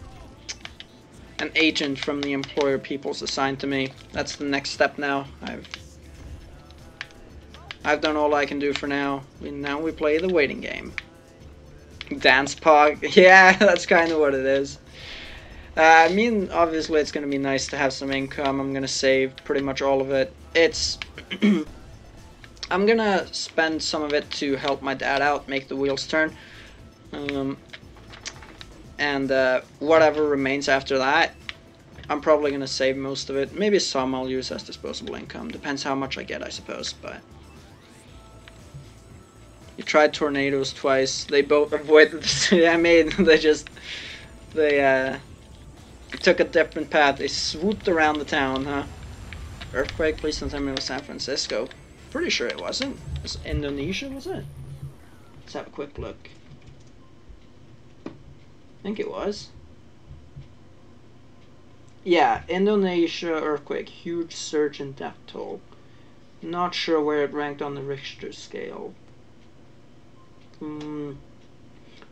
Speaker 1: agent from the employer peoples assigned to me. That's the next step now. I've done all I can do for now. Now we play the waiting game. Dance pog. Yeah, that's kind of what it is. I mean, obviously it's going to be nice to have some income. I'm going to save pretty much all of it. It's... I'm going to spend some of it to help my dad out, make the wheels turn. And whatever remains after that, I'm probably going to save most of it. Maybe some I'll use as disposable income. Depends how much I get, I suppose. But you tried tornadoes twice. They both avoided the city I made. They took a different path. They swooped around the town, huh? Earthquake, please don't tell me it was San Francisco. Pretty sure it wasn't. It was Indonesia, was it? Let's have a quick look. I think it was. Yeah, Indonesia earthquake. Huge surge in death toll. Not sure where it ranked on the Richter scale.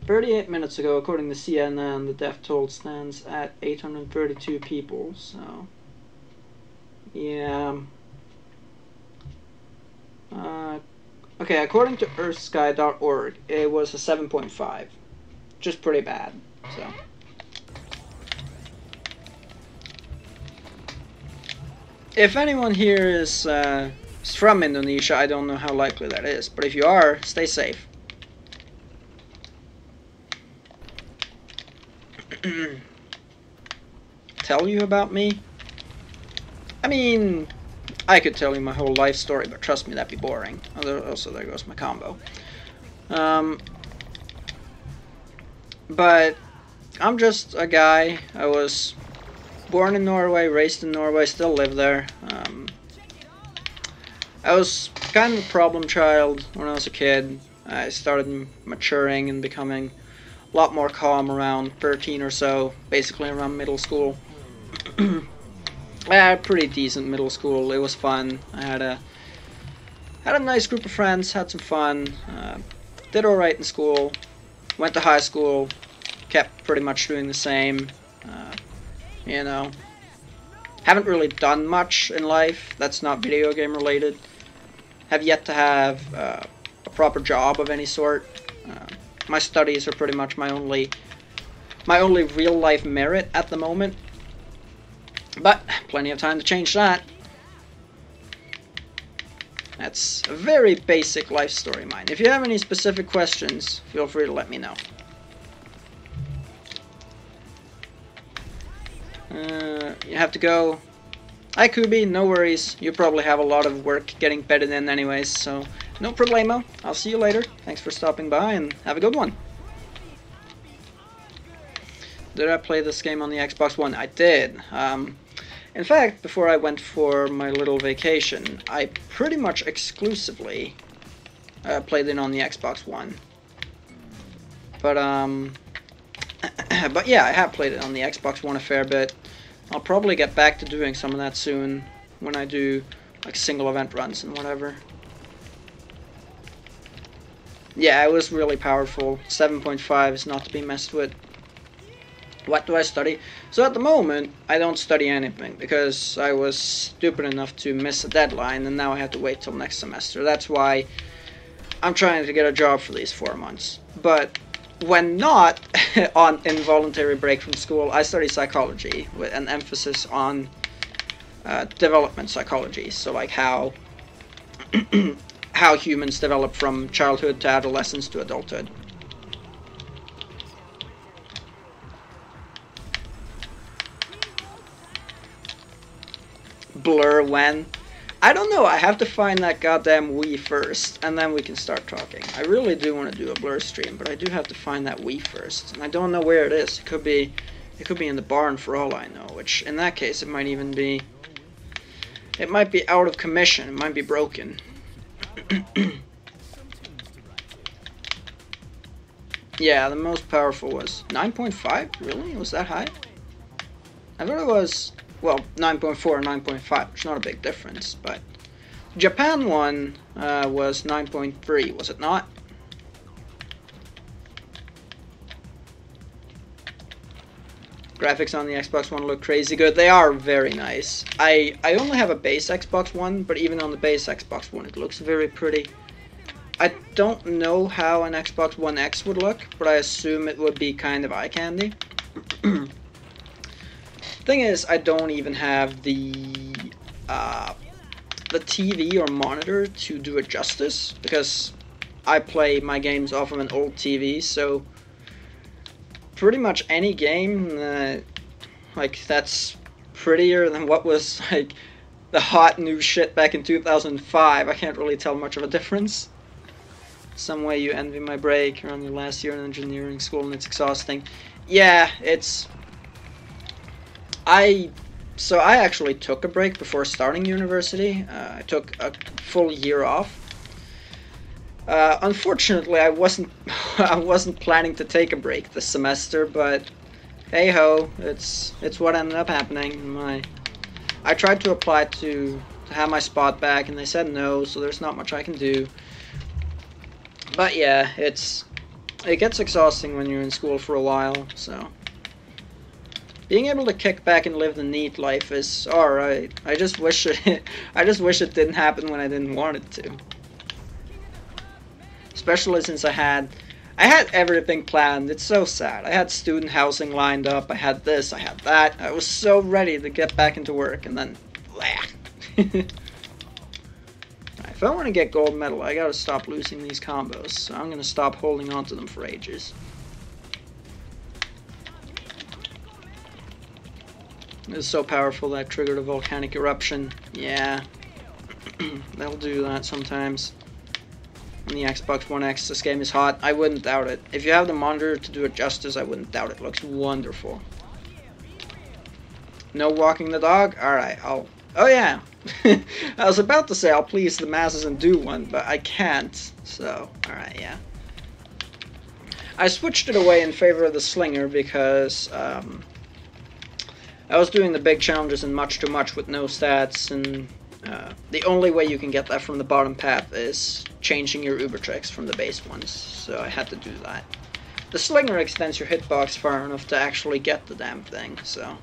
Speaker 1: 38 minutes ago, according to CNN, the death toll stands at 832 people, so... Yeah... okay, according to earthsky.org, it was a 7.5. Just pretty bad, so... If anyone here is from Indonesia, I don't know how likely that is, but if you are, stay safe. Tell you about me? I mean, I could tell you my whole life story, but trust me, that'd be boring. Also, there goes my combo. But I'm just a guy. I was born in Norway, raised in Norway, still live there. I was kind of a problem child when I was a kid. I started maturing and becoming a lot more calm around 13 or so, basically around middle school. I had a pretty decent middle school. It was fun. I had a nice group of friends, had some fun, did alright in school, went to high school, kept pretty much doing the same, you know. Haven't really done much in life that's not video game related. Have yet to have a proper job of any sort. My studies are pretty much my only real life merit at the moment. But plenty of time to change that. That's a very basic life story of mine. If you have any specific questions, feel free to let me know. You have to go. Hi Kubi, no worries. You probably have a lot of work getting bedded in anyways, so no problemo. I'll see you later. Thanks for stopping by and have a good one. Did I play this game on the Xbox One? I did. In fact, before I went for my little vacation, I pretty much exclusively played it on the Xbox One. But but yeah, I have played it on the Xbox One a fair bit. I'll probably get back to doing some of that soon when I do like single event runs and whatever. Yeah, it was really powerful. 7.5 is not to be messed with. What do I study? So at the moment, I don't study anything because I was stupid enough to miss a deadline and now I have to wait till next semester. That's why I'm trying to get a job for these 4 months. But when not on involuntary break from school, I study psychology with an emphasis on development psychology. So like how how humans develop from childhood to adolescence to adulthood. Blur when? I don't know, I have to find that goddamn Wii first, and then we can start talking. I really do want to do a Blur stream, but I do have to find that Wii first, and I don't know where it is. It could be in the barn for all I know, which in that case it might even be... It might be out of commission, it might be broken. Yeah, the most powerful was 9.5? Really? Was that high? I thought it was... Well, 9.4 and 9.5, which is not a big difference, but Japan one was 9.3, was it not? Graphics on the Xbox One look crazy good. They are very nice. I only have a base Xbox One, but even on the base Xbox One it looks very pretty. I don't know how an Xbox One X would look, but I assume it would be kind of eye candy. Thing is, I don't even have the TV or monitor to do it justice, because I play my games off of an old TV, so pretty much any game like that's prettier than what was like the hot new shit back in 2005, I can't really tell much of a difference. Some way you envy my break. You're on your last year in engineering school and it's exhausting. Yeah, it's... So I actually took a break before starting university. I took a full year off. Unfortunately, I wasn't planning to take a break this semester, but hey ho, it's what ended up happening. I tried to apply to have my spot back, and they said no, so there's not much I can do. But yeah, it gets exhausting when you're in school for a while, so being able to kick back and live the neat life is alright. I just wish it didn't happen when I didn't want it to. Especially since I had everything planned. It's so sad. I had student housing lined up, I had this, I had that. I was so ready to get back into work, and then blah. If I want to get gold medal, I gotta stop losing these combos, so I'm gonna stop holding on to them for ages. It was so powerful that triggered a volcanic eruption. Yeah, they'll do that sometimes. On the Xbox One X, this game is hot. I wouldn't doubt it. If you have the monitor to do it justice, I wouldn't doubt it. It looks wonderful. No walking the dog? Alright, oh yeah. I was about to say I'll please the masses and do one, but I can't. So, alright, yeah. I switched it away in favor of the slinger because I was doing the big challenges in much too much with no stats, and the only way you can get that from the bottom path is changing your uber tricks from the base ones, so I had to do that. The slinger extends your hitbox far enough to actually get the damn thing, so...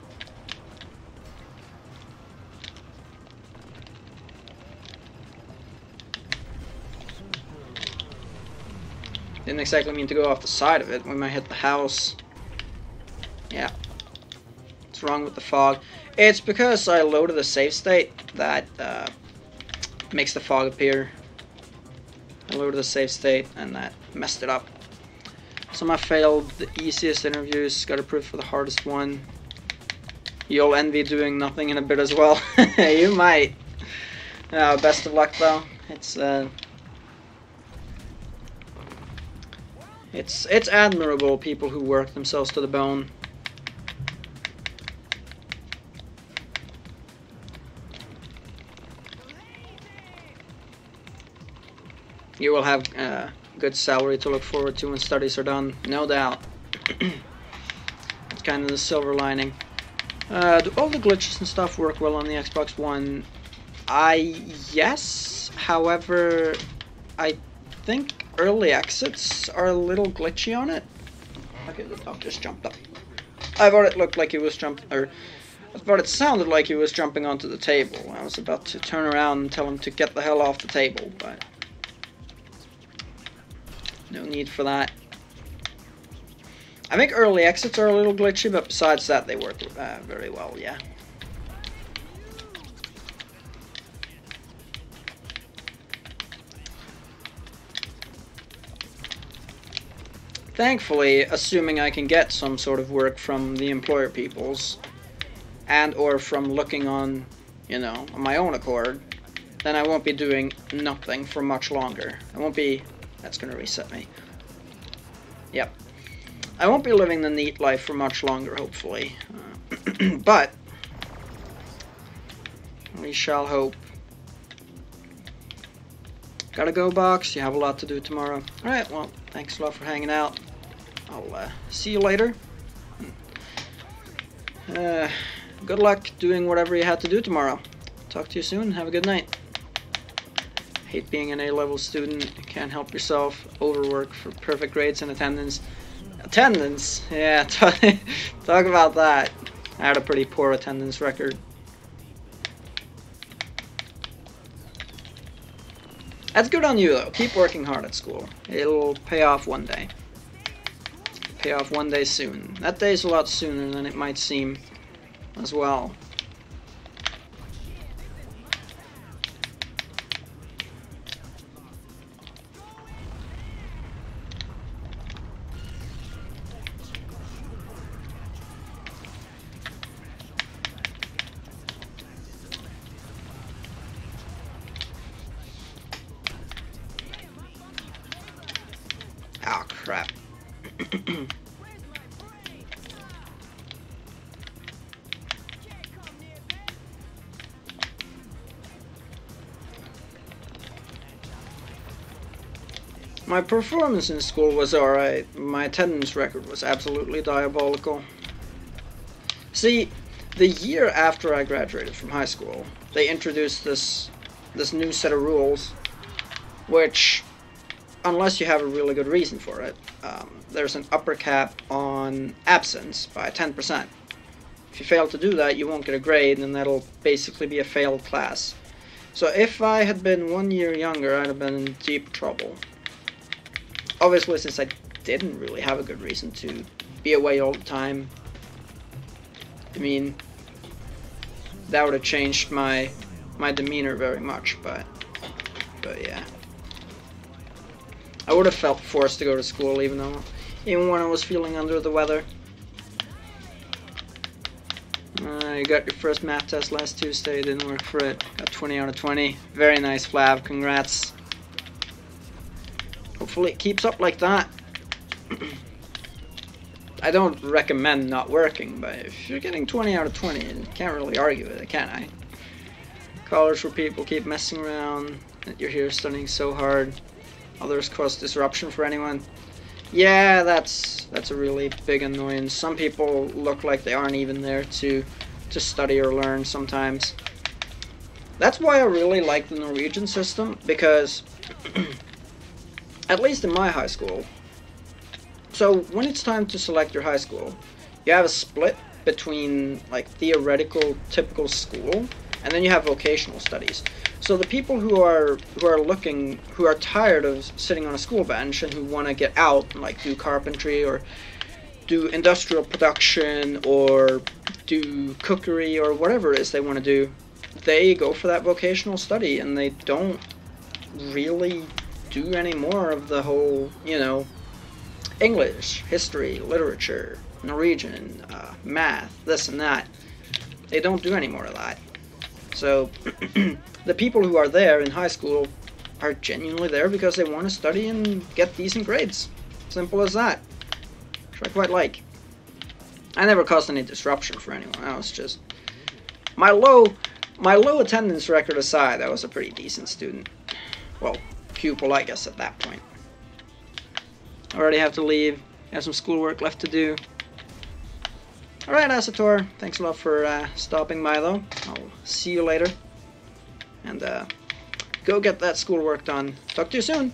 Speaker 1: Didn't exactly mean to go off the side of it. We might hit the house. Yeah. What's wrong with the fog? It's because I loaded a save state that makes the fog appear. I loaded the save state and that messed it up. Some I failed the easiest interviews, got approved for the hardest one. You'll envy doing nothing in a bit as well. You might. Best of luck though. It's admirable, people who work themselves to the bone. You will have good salary to look forward to when studies are done, no doubt. It's kind of the silver lining. Do all the glitches and stuff work well on the Xbox One? Yes. However, I think early exits are a little glitchy on it. Okay, the dog just jumped up. I thought it looked like he was I thought it sounded like he was jumping onto the table. I was about to turn around and tell him to get the hell off the table, but no need for that. I think early exits are a little glitchy, but besides that, they work very well, yeah. Thankfully, assuming I can get some sort of work from the employer peoples, and or from looking on, on my own accord, then I won't be doing nothing for much longer. I won't be... That's gonna reset me. Yep. I won't be living the neat life for much longer, hopefully. But we shall hope. Gotta go, Box. You have a lot to do tomorrow. Alright, well, thanks a lot for hanging out. I'll see you later. Good luck doing whatever you have to do tomorrow. Talk to you soon. Have a good night. Hate being an A-level student. You can't help yourself. Overwork for perfect grades and attendance. Attendance? Yeah, talk about that. I had a pretty poor attendance record. That's good on you, though. Keep working hard at school. It'll pay off one day. Pay off one day soon. That day's a lot sooner than it might seem as well. Oh, crap. My performance in school was alright. My attendance record was absolutely diabolical. See, the year after I graduated from high school, they introduced this new set of rules, which, unless you have a really good reason for it, there's an upper cap on absence by 10%. If you fail to do that, you won't get a grade, and that'll basically be a failed class. So if I had been 1 year younger, I'd have been in deep trouble. Obviously, since I didn't really have a good reason to be away all the time, I mean, that would have changed my demeanor very much, but yeah. I would have felt forced to go to school even when I was feeling under the weather. You got your first math test last Tuesday, didn't work for it. Got 20 out of 20. Very nice, Flav, congrats. Hopefully it keeps up like that. I don't recommend not working, but if you're getting 20 out of 20, you can't really argue with it, can I? College where people keep messing around, that you're here studying so hard. Others cause disruption for anyone. Yeah, that's a really big annoyance. Some people look like they aren't even there to study or learn sometimes. That's why I really like the Norwegian system, because at least in my high school, so when it's time to select your high school, you have a split between like theoretical typical school, and then you have vocational studies. So the people who are tired of sitting on a school bench and who want to get out and like do carpentry or do industrial production or do cookery or whatever it is they want to do, they go for that vocational study and they don't really do any more of the whole, you know, English, history, literature, Norwegian, math, this and that. They don't do any more of that. So the people who are there in high school are genuinely there because they want to study and get decent grades. Simple as that. Which I quite like. I never caused any disruption for anyone else. Just my low attendance record aside, I was a pretty decent student. Well, pupil, I guess, at that point. I already have to leave. I have some schoolwork left to do. Alright, Asator. Thanks a lot for stopping by, though. I'll see you later. And go get that schoolwork done. Talk to you soon.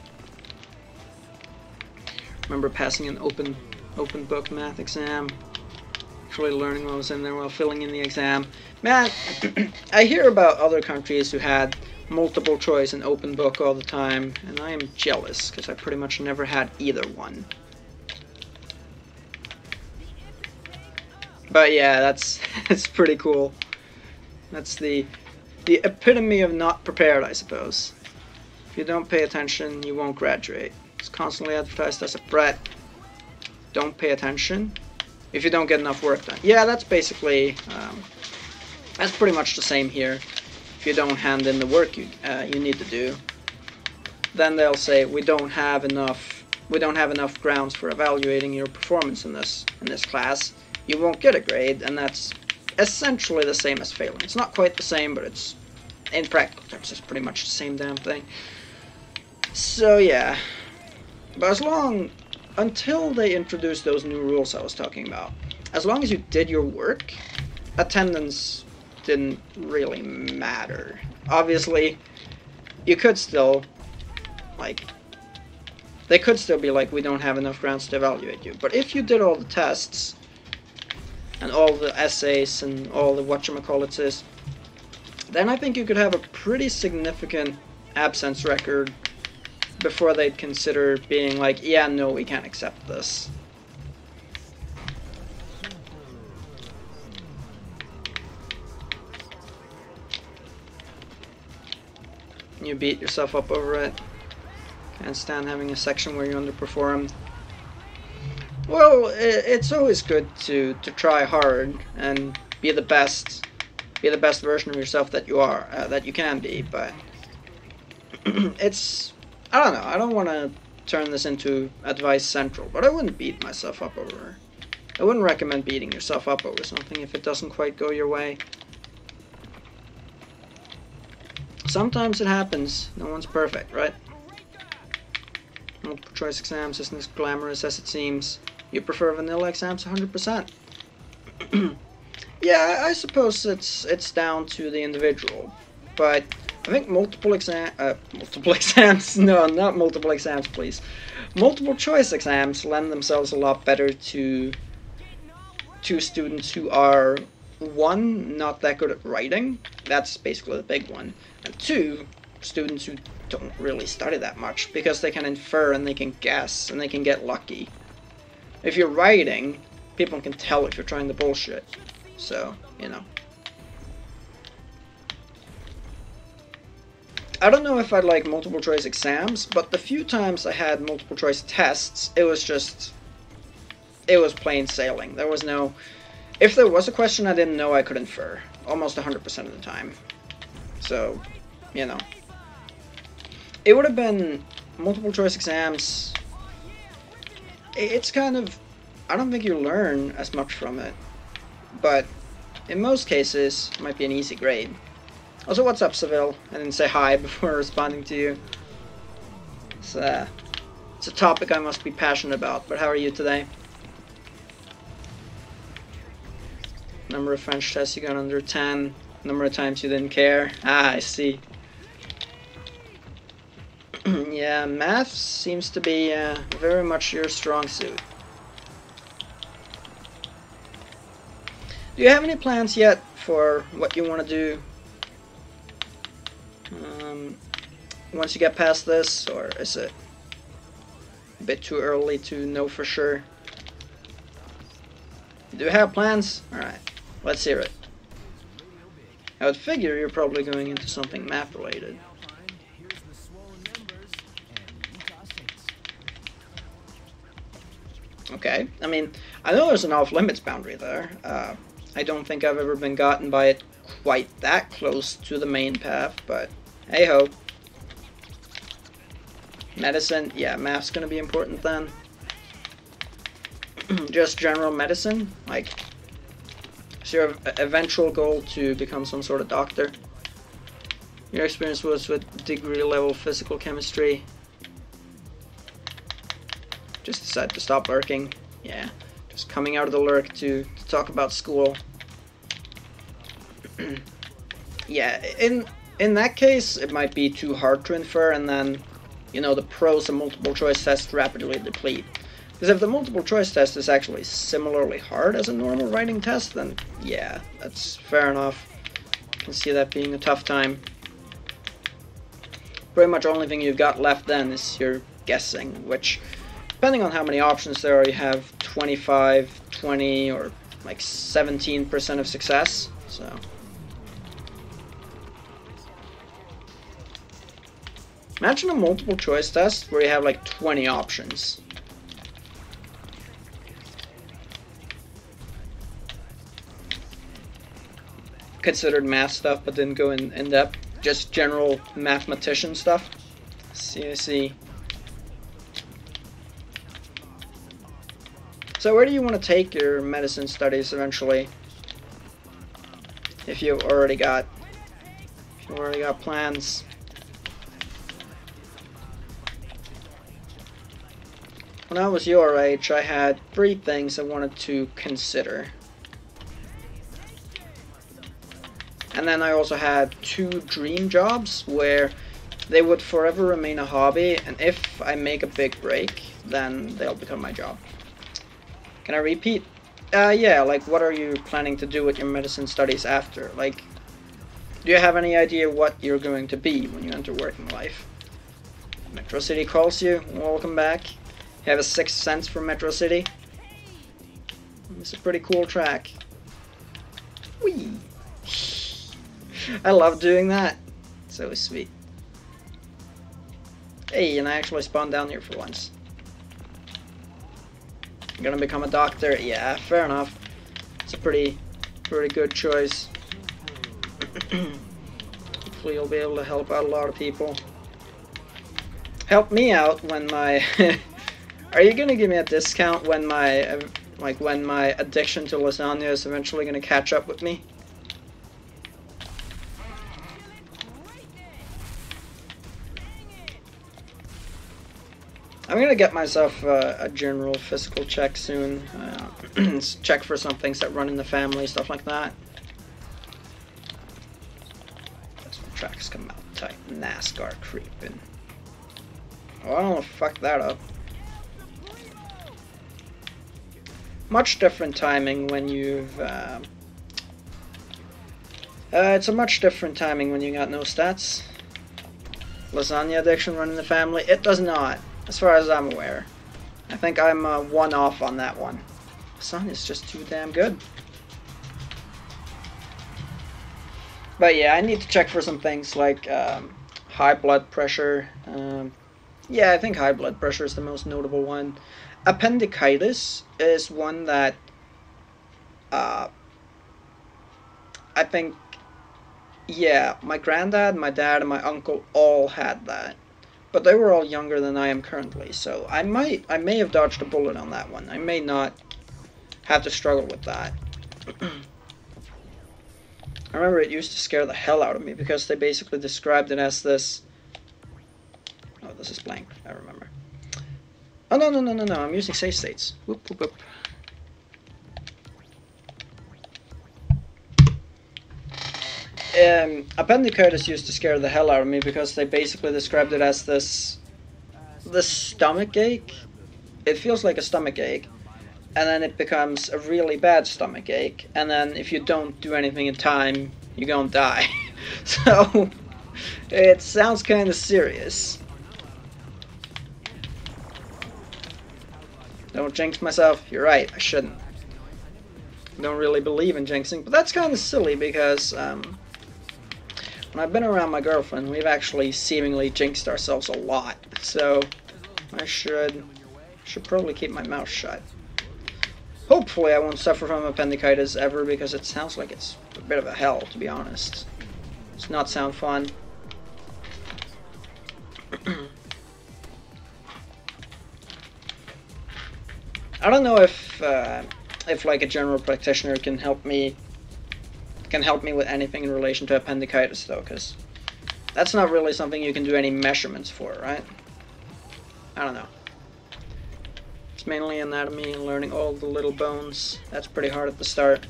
Speaker 1: Remember passing an open book math exam. Actually learning what was in there while filling in the exam. Man, I hear about other countries who had multiple choice and open book all the time, and I am jealous because I pretty much never had either one. But yeah, that's pretty cool. That's the epitome of not prepared, I suppose. If you don't pay attention, you won't graduate. It's constantly advertised as a threat. Don't pay attention if you don't get enough work done. Yeah, that's basically that's pretty much the same here. If you don't hand in the work you need to do, then they'll say we don't have enough grounds for evaluating your performance in this class. You won't get a grade, and that's essentially the same as failing. It's not quite the same, but it's, in practical terms, it's pretty much the same damn thing. So yeah, but until they introduced those new rules I was talking about, as long as you did your work, attendance didn't really matter. Obviously, you could still, they could still be like, we don't have enough grounds to evaluate you. But if you did all the tests, and all the essays, and all the whatchamacallits, then I think you could have a pretty significant absence record before they'd consider being like, yeah, no, we can't accept this. You beat yourself up over it. Can't stand having a section where you underperformed. Well, it's always good to try hard and be the best version of yourself that you are, that you can be. But it's, I don't know. I don't want to turn this into advice central, but I wouldn't beat myself up over. I wouldn't recommend beating yourself up over something if it doesn't quite go your way. Sometimes it happens. No one's perfect, right? Multiple choice exams isn't as glamorous as it seems. You prefer vanilla exams 100%. Yeah, I suppose it's down to the individual, but I think multiple exams, no, not multiple exams, please. Multiple choice exams lend themselves a lot better to students who are, one, not that good at writing, that's basically the big one, and two, students who don't really study that much, because they can infer and they can guess and they can get lucky. If you're writing, people can tell if you're trying to bullshit. So, you know. I don't know if I'd like multiple choice exams, but the few times I had multiple choice tests, it was plain sailing. There was no... If there was a question I didn't know, I could infer. Almost 100% of the time. So, you know. It would have been multiple choice exams... It's kind of... I don't think you learn as much from it. But in most cases, it might be an easy grade. Also, what's up, Seville? I didn't say hi before responding to you. It's a topic I must be passionate about, but how are you today? Number of French tests you got under 10. Number of times you didn't care. Ah, I see. Yeah, math seems to be very much your strong suit. Do you have any plans yet for what you want to do once you get past this, or is it a bit too early to know for sure? Do you have plans? Alright, let's hear it. I would figure you're probably going into something math related. Okay, I mean, I know there's an off-limits boundary there. I don't think I've ever been gotten by it quite that close to the main path, but hey-ho. Medicine, yeah, math's gonna be important then. Just general medicine, like, is your eventual goal to become some sort of doctor? Your experience was with degree level physical chemistry. Just decided to stop lurking. Yeah, just coming out of the lurk to talk about school. Yeah, in that case, it might be too hard to infer, and then, you know, the pros of multiple choice tests rapidly deplete. Because if the multiple choice test is actually similarly hard as a normal writing test, then yeah, that's fair enough. I can see that being a tough time. Pretty much the only thing you've got left then is your guessing, which, depending on how many options there are, you have 25, 20, or like 17% of success, so. Imagine a multiple choice test where you have like 20 options. Considered math stuff, but didn't go in depth. Just general mathematician stuff. I see. So where do you want to take your medicine studies eventually? If you already got plans. When I was your age, I had 3 things I wanted to consider. And then I also had 2 dream jobs where they would forever remain a hobby, and if I make a big break, then they'll become my job. Can I repeat? Yeah, like, what are you planning to do with your medicine studies after? Like, do you have any idea what you're going to be when you enter working life? Metro City calls you, welcome back. You have a 6th sense for Metro City. It's a pretty cool track. Whee! I love doing that. So sweet. Hey, and I actually spawned down here for once. I'm gonna become a doctor. Yeah, fair enough. It's a pretty good choice. Hopefully you'll be able to help out a lot of people. Help me out when my... Are you gonna give me a discount when my... like, when my addiction to lasagna is eventually gonna catch up with me? I'm gonna get myself a general physical check soon. Check for some things that run in the family, stuff like that. That's when tracks come out tight. NASCAR creeping. Oh, I don't want to fuck that up. Much different timing when you've... it's a much different timing when you got no stats. Lasagna addiction run in the family? It does not. As far as I'm aware. I think I'm one off on that one. Lasagna's just too damn good. But yeah, I need to check for some things like high blood pressure. Yeah, I think high blood pressure is the most notable one. Appendicitis is one that I think, yeah, my granddad, my dad, and my uncle all had that. But they were all younger than I am currently, so I may have dodged a bullet on that one. I may not have to struggle with that. I remember it used to scare the hell out of me because they basically described it as this... Oh, this is blank. I remember. Oh, no, I'm using save states. Whoop, whoop, whoop. Appendicitis used to scare the hell out of me because they basically described it as this stomach ache. It feels like a stomach ache, and then it becomes a really bad stomach ache, and then if you don't do anything in time, you're gonna die. So, it sounds kind of serious. Don't jinx myself. You're right, I shouldn't. I don't really believe in jinxing, but that's kind of silly because, when I've been around my girlfriend, we've actually seemingly jinxed ourselves a lot. So I should probably keep my mouth shut. Hopefully I won't suffer from appendicitis ever, because it sounds like it's a bit of a hell, to be honest. Does not sound fun. I don't know if like a general practitioner can help me with anything in relation to appendicitis, though, because that's not really something you can do any measurements for, right? I don't know. It's mainly anatomy and learning all the little bones. That's pretty hard at the start.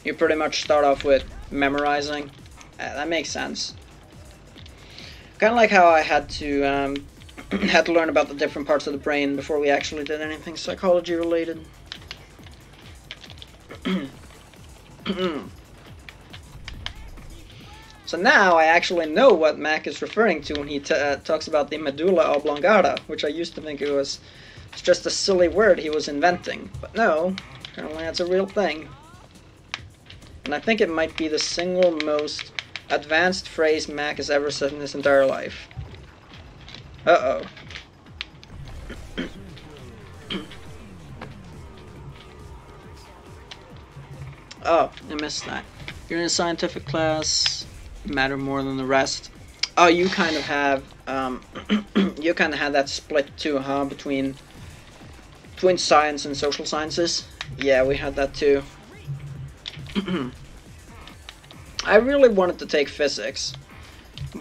Speaker 1: You pretty much start off with memorizing. That makes sense. Kind of like how I had to learn about the different parts of the brain before we actually did anything psychology related. So now I actually know what Mac is referring to when he talks about the medulla oblongata, which I used to think it's just a silly word he was inventing. But no, apparently that's a real thing. And I think it might be the single most advanced phrase Mac has ever said in his entire life. Uh-oh. Oh, I missed that. You're in a scientific class, matter more than the rest. Oh, you kind of have, you kind of had that split too, huh? Between science and social sciences. Yeah, we had that too. I really wanted to take physics,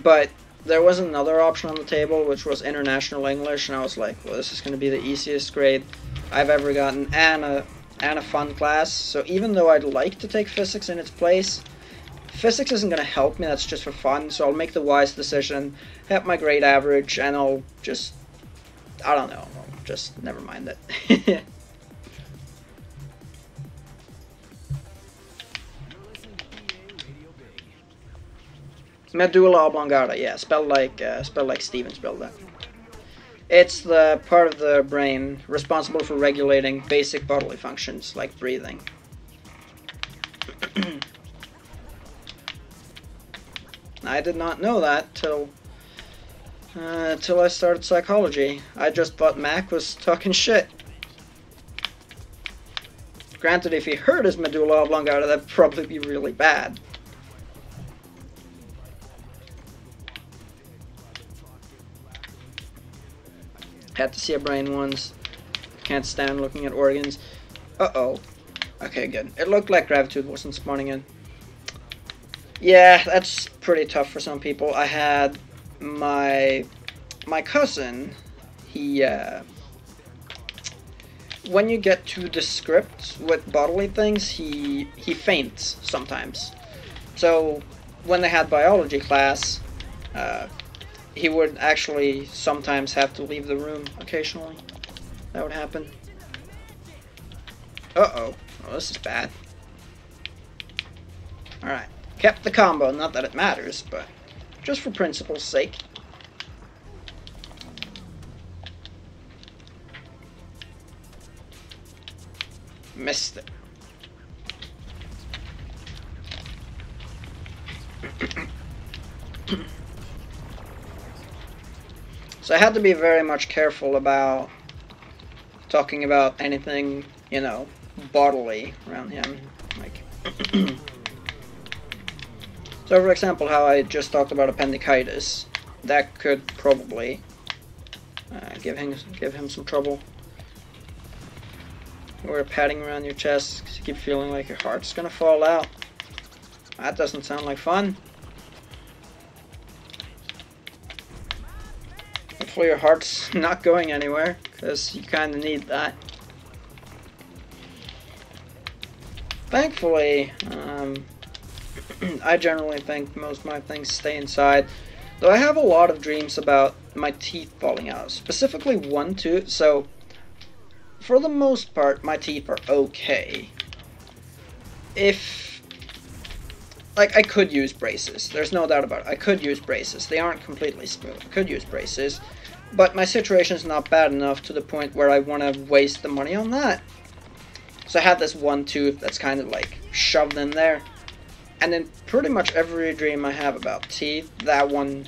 Speaker 1: but there was another option on the table, which was international English, and I was like, well, this is going to be the easiest grade I've ever gotten, and a fun class. So even though I'd like to take physics in its place, physics isn't going to help me. That's just for fun. So I'll make the wise decision, have my grade average, and I'll just, I don't know, I'll just never mind it. Medulla oblongata, yeah, spelled like Steven spelled that. It's the part of the brain responsible for regulating basic bodily functions like breathing. I did not know that till I started psychology. I just thought Mac was talking shit. Granted, if he hurt his medulla oblongata, that'd probably be really bad. Had to see a brain once. Can't stand looking at organs. Uh-oh. Okay, good. It looked like gravitude wasn't spawning in. Yeah, that's pretty tough for some people. I had my cousin, he, when you get to the script with bodily things, he faints sometimes. So, when they had biology class, he would actually sometimes have to leave the room occasionally. That would happen. Uh-oh. Oh, this is bad. Alright. Kept the combo. Not that it matters, but just for principle's sake. Missed it. So I had to be very much careful about talking about anything, you know, bodily around him. Like, so for example, how I just talked about appendicitis, that could probably give him some trouble. Or patting around your chest because you keep feeling like your heart's gonna fall out. That doesn't sound like fun. Hopefully your heart's not going anywhere, because you kind of need that. Thankfully, I generally think most of my things stay inside, though I have a lot of dreams about my teeth falling out, specifically one tooth, so for the most part my teeth are okay. Like, I could use braces, there's no doubt about it. I could use braces. They aren't completely smooth. I could use braces, but my situation's not bad enough to the point where I want to waste the money on that. So I have this one tooth that's kind of like shoved in there. And in pretty much every dream I have about teeth, that one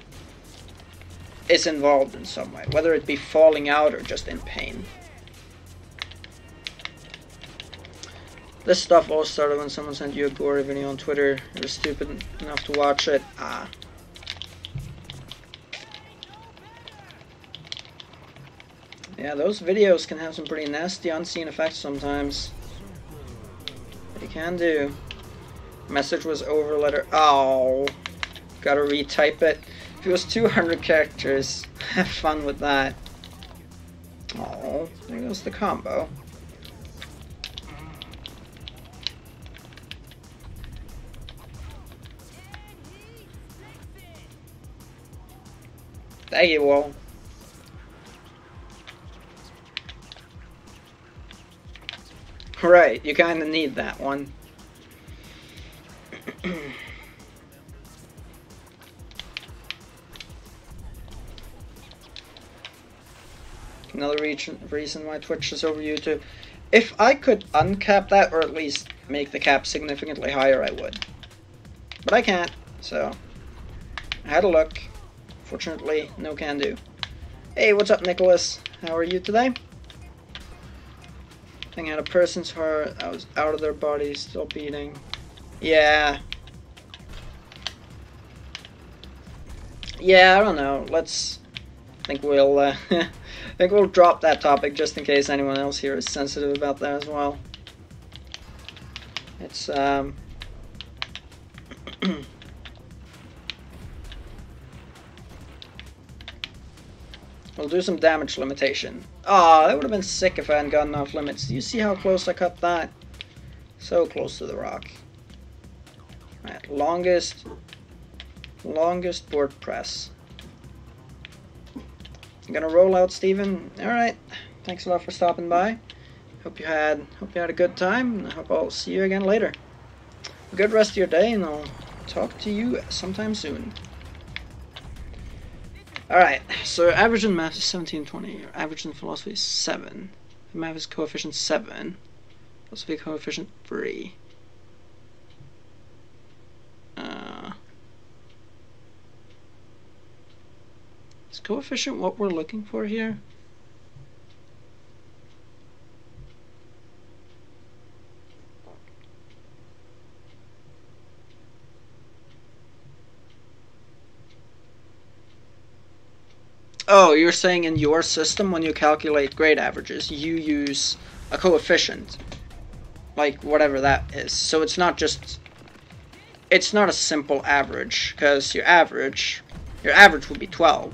Speaker 1: is involved in some way, whether it be falling out or just in pain. This stuff all started when someone sent you a gory video on Twitter. You were stupid enough to watch it. Yeah, those videos can have some pretty nasty unseen effects sometimes. They can do. Message was over letter. Oh, gotta retype it. If it was 200 characters, have fun with that. Oh, there goes the combo. There you go. Right, you kinda need that one. Another reason why Twitch is over YouTube. If I could uncap that, or at least make the cap significantly higher, I would. But I can't, so I had a look. Fortunately, no can do. Hey, what's up, Nicholas? How are you today? I think I had a person's heart. I was out of their body, still beating. Yeah. Yeah, I don't know. I think we'll I think we'll drop that topic just in case anyone else here is sensitive about that as well. It's we'll do some damage limitation. Oh, that would have been sick if I hadn't gotten off limits. Do you see how close I cut that? So close to the rock. Alright, longest board press. I'm gonna roll out, Steven. Alright, thanks a lot for stopping by. Hope you had a good time, and I hope I'll see you again later. Have a good rest of your day, and I'll talk to you sometime soon. Alright, so average in math is 1720, your average in philosophy is 7. Math is coefficient 7, philosophy coefficient 3. Is coefficient what we're looking for here? Oh, you're saying in your system when you calculate grade averages, you use a coefficient, like whatever that is. So it's not a simple average, because your average would be 12.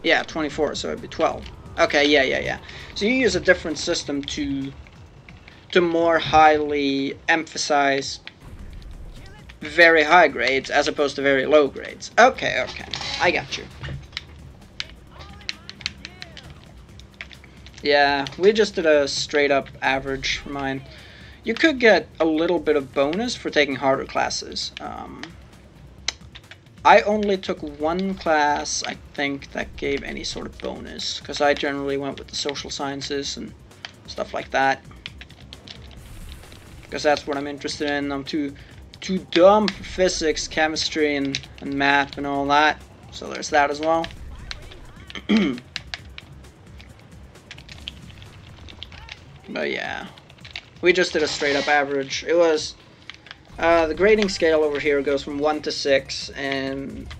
Speaker 1: Yeah, 24, so it'd be 12. Okay, yeah. So you use a different system to more highly emphasize very high grades as opposed to very low grades. Okay, I got you. Yeah, we just did a straight up average for mine. You could get a little bit of bonus for taking harder classes. I only took one class, I think, that gave any sort of bonus, because I generally went with the social sciences and stuff like that. Because that's what I'm interested in. I'm too dumb for physics, chemistry, and math and all that. So there's that as well. But yeah, we just did a straight up average. It was the grading scale over here goes from 1 to 6, and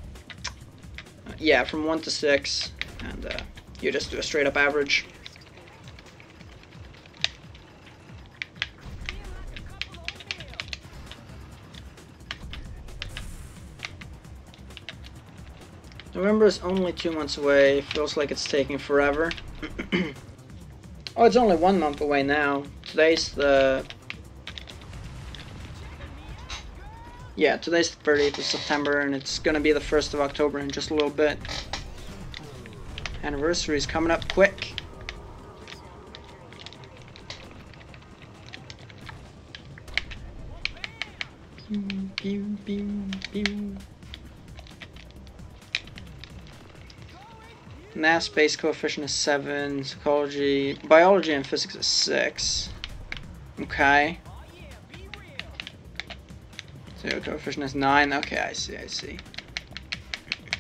Speaker 1: yeah, from 1 to 6, and you just do a straight up average. November is only 2 months away. Feels like it's taking forever. Oh, it's only 1 month away now. Today's the 30th of September, and it's gonna be the 1st of October in just a little bit. Anniversary's coming up quick. Pew, pew, pew. Math-based coefficient is 7, psychology, biology and physics is 6. Okay. Zero coefficient is 9. Okay, I see, I see.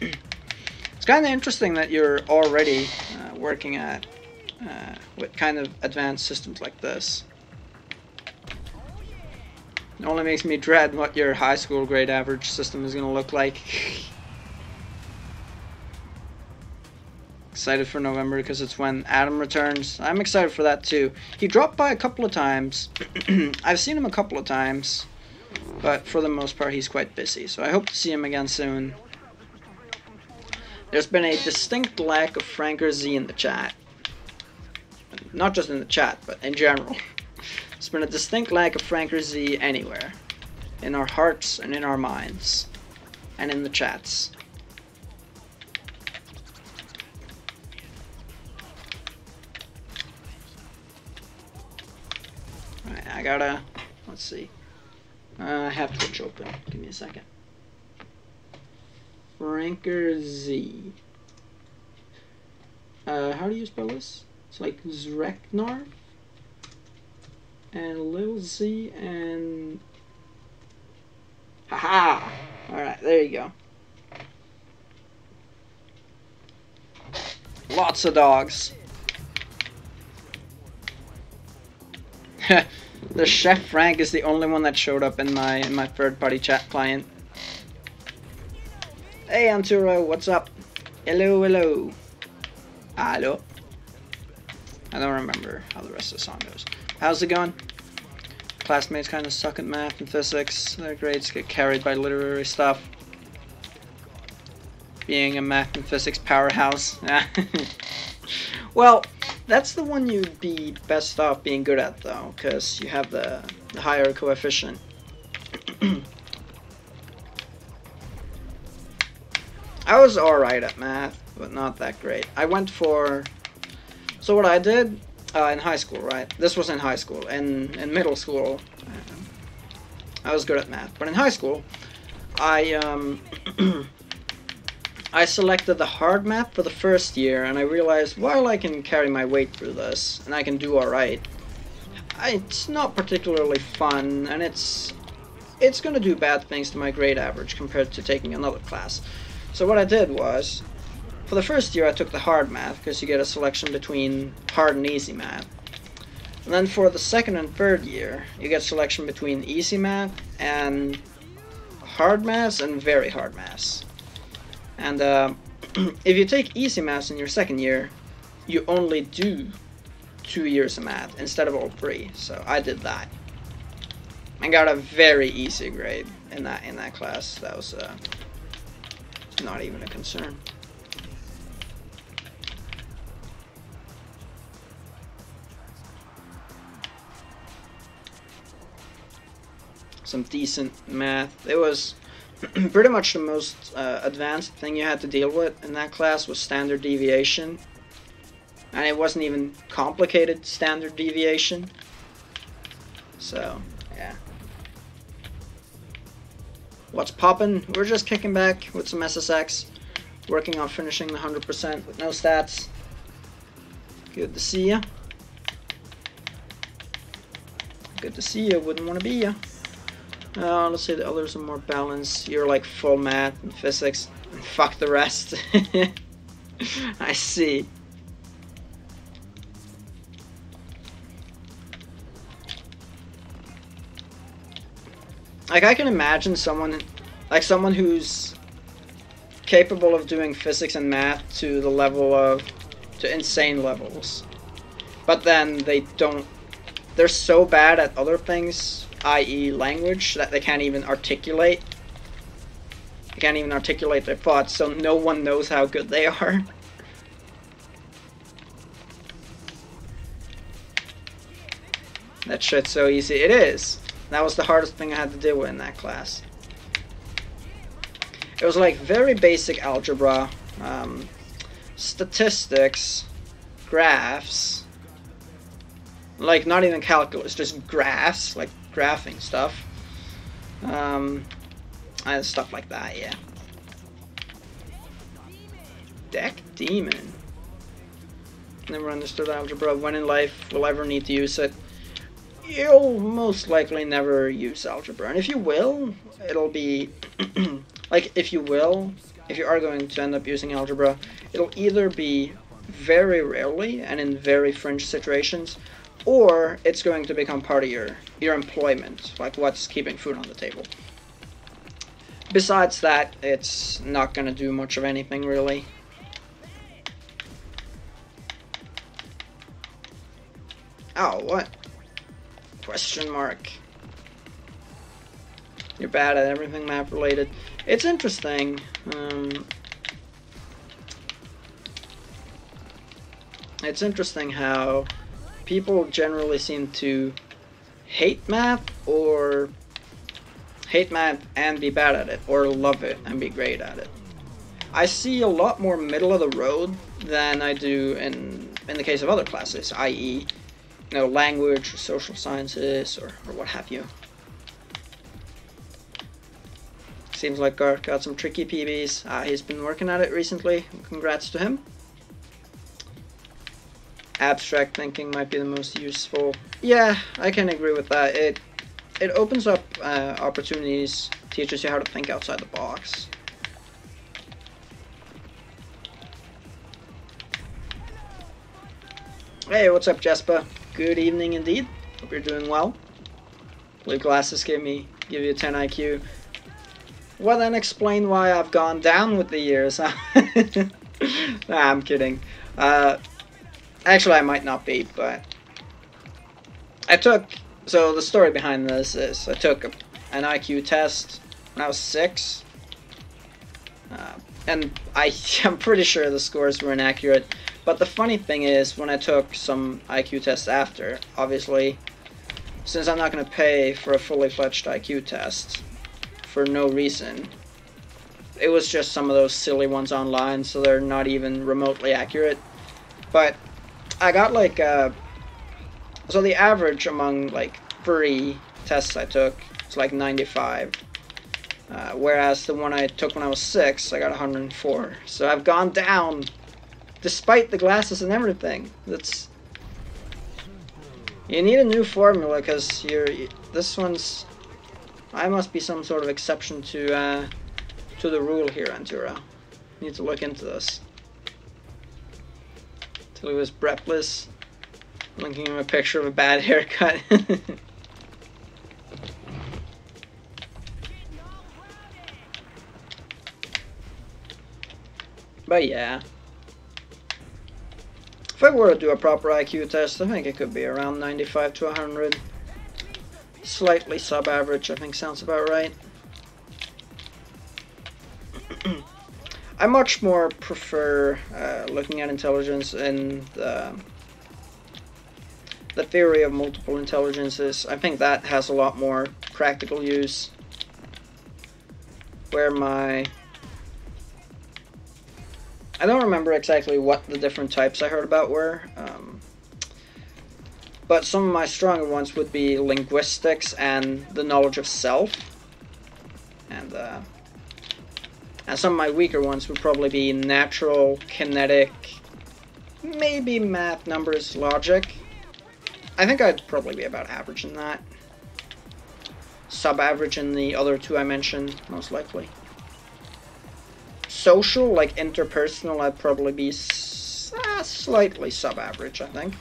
Speaker 1: It's kind of interesting that you're already working at with kind of advanced systems like this. It only makes me dread what your high school grade average system is going to look like. Excited for November because it's when Adam returns. I'm excited for that too. He dropped by a couple of times. I've seen him a couple of times, but for the most part he's quite busy, so I hope to see him again soon. There's been a distinct lack of Franker Z in the chat. Not just in the chat, but in general. There's been a distinct lack of Franker Z anywhere. In our hearts and in our minds. And in the chats. Alright, I gotta... Let's see. I have Twitch open. Give me a second. Franker Z. How do you spell this? It's like Zreknar and Lil Z and haha. Alright, there you go. Lots of dogs. The Chef Frank is the only one that showed up in my third-party chat client. Hey Anturo, what's up? Hello, hello. Hello. I don't remember how the rest of the song goes. How's it going? Classmates kind of suck at math and physics. Their grades get carried by literary stuff. Being a math and physics powerhouse. Well, that's the one you'd be best off being good at though, because you have the higher coefficient. I was alright at math, but not that great. I went for... So what I did in high school, right? This was in high school. In middle school, I was good at math. But in high school, I I selected the hard math for the first year, and I realized while I can carry my weight through this, and I can do alright, it's not particularly fun, and it's going to do bad things to my grade average compared to taking another class. So what I did was, for the first year I took the hard math, because you get a selection between hard and easy math. And then for the second and third year, you get selection between easy math and hard maths and very hard maths. And if you take easy maths in your second year, you only do 2 years of math instead of all 3. So I did that. I got a very easy grade in that class. That was not even a concern. Some decent math. It was pretty much the most advanced thing you had to deal with in that class was standard deviation. And it wasn't even complicated standard deviation. So, yeah. What's poppin'? We're just kicking back with some SSX. Working on finishing the 100% with no stats. Good to see ya. Good to see ya. Wouldn't want to be ya. Let's say the others are more balanced. You're like full math and physics. And fuck the rest. I see. Like, I can imagine someone who's capable of doing physics and math to the level of, to insane levels. But then they're so bad at other things, i.e. language, that they can't even articulate. They can't even articulate their thoughts, so no one knows how good they are. That shit's so easy. It is. That was the hardest thing I had to deal with in that class. It was like very basic algebra, statistics, graphs, like not even calculus, just graphs, like graphing stuff, and stuff like that, yeah. Deck Demon. Never understood algebra. When in life will I ever need to use it? you'll most likely never use algebra. And if you will, it'll be like if you are going to end up using algebra, it'll either be very rarely and in very fringe situations, or it's going to become part of your employment, like what's keeping food on the table. Besides that, it's not going to do much of anything really. Oh, what? Question mark. You're bad at everything map related. It's interesting. It's interesting how people generally seem to hate map and be bad at it, or love it and be great at it. I see a lot more middle of the road than I do in the case of other classes, i.e., language or social sciences or what have you. Seems like Garth got some tricky PBs. He's been working at it recently. Congrats to him. Abstract thinking might be the most useful. Yeah, I can agree with that. It opens up opportunities, teaches you how to think outside the box. Hey, what's up, Jespa? Good evening indeed. Hope you're doing well. Blue glasses give you 10 IQ. Well, then explain why I've gone down with the years. Nah, I'm kidding. Actually, I might not be, but so the story behind this is I took an IQ test when I was 6, and I'm pretty sure the scores were inaccurate. But the funny thing is, when I took some IQ tests after, obviously, since I'm not going to pay for a fully fledged IQ test for no reason, it was just some of those silly ones online, so they're not even remotely accurate. But I got like, so the average among like 3 tests I took was like 95. Whereas the one I took when I was 6, I got 104. So I've gone down, despite the glasses and everything. You need a new formula, because this one's... I must be some sort of exception to the rule here, Antura. Need to look into this. Till he was breathless, linking him a picture of a bad haircut. But yeah. If I were to do a proper IQ test, I think it could be around 95 to 100. Slightly sub-average, I think sounds about right. I much more prefer looking at intelligence in the theory of multiple intelligences. I think that has a lot more practical use. Where I don't remember exactly what the different types I heard about were, but some of my stronger ones would be linguistics and the knowledge of self, and some of my weaker ones would probably be natural, kinetic, maybe math, numbers, logic. I think I'd probably be about average in that. Sub-average in the other 2 I mentioned, most likely. Social, like interpersonal, I'd probably be slightly sub-average, I think.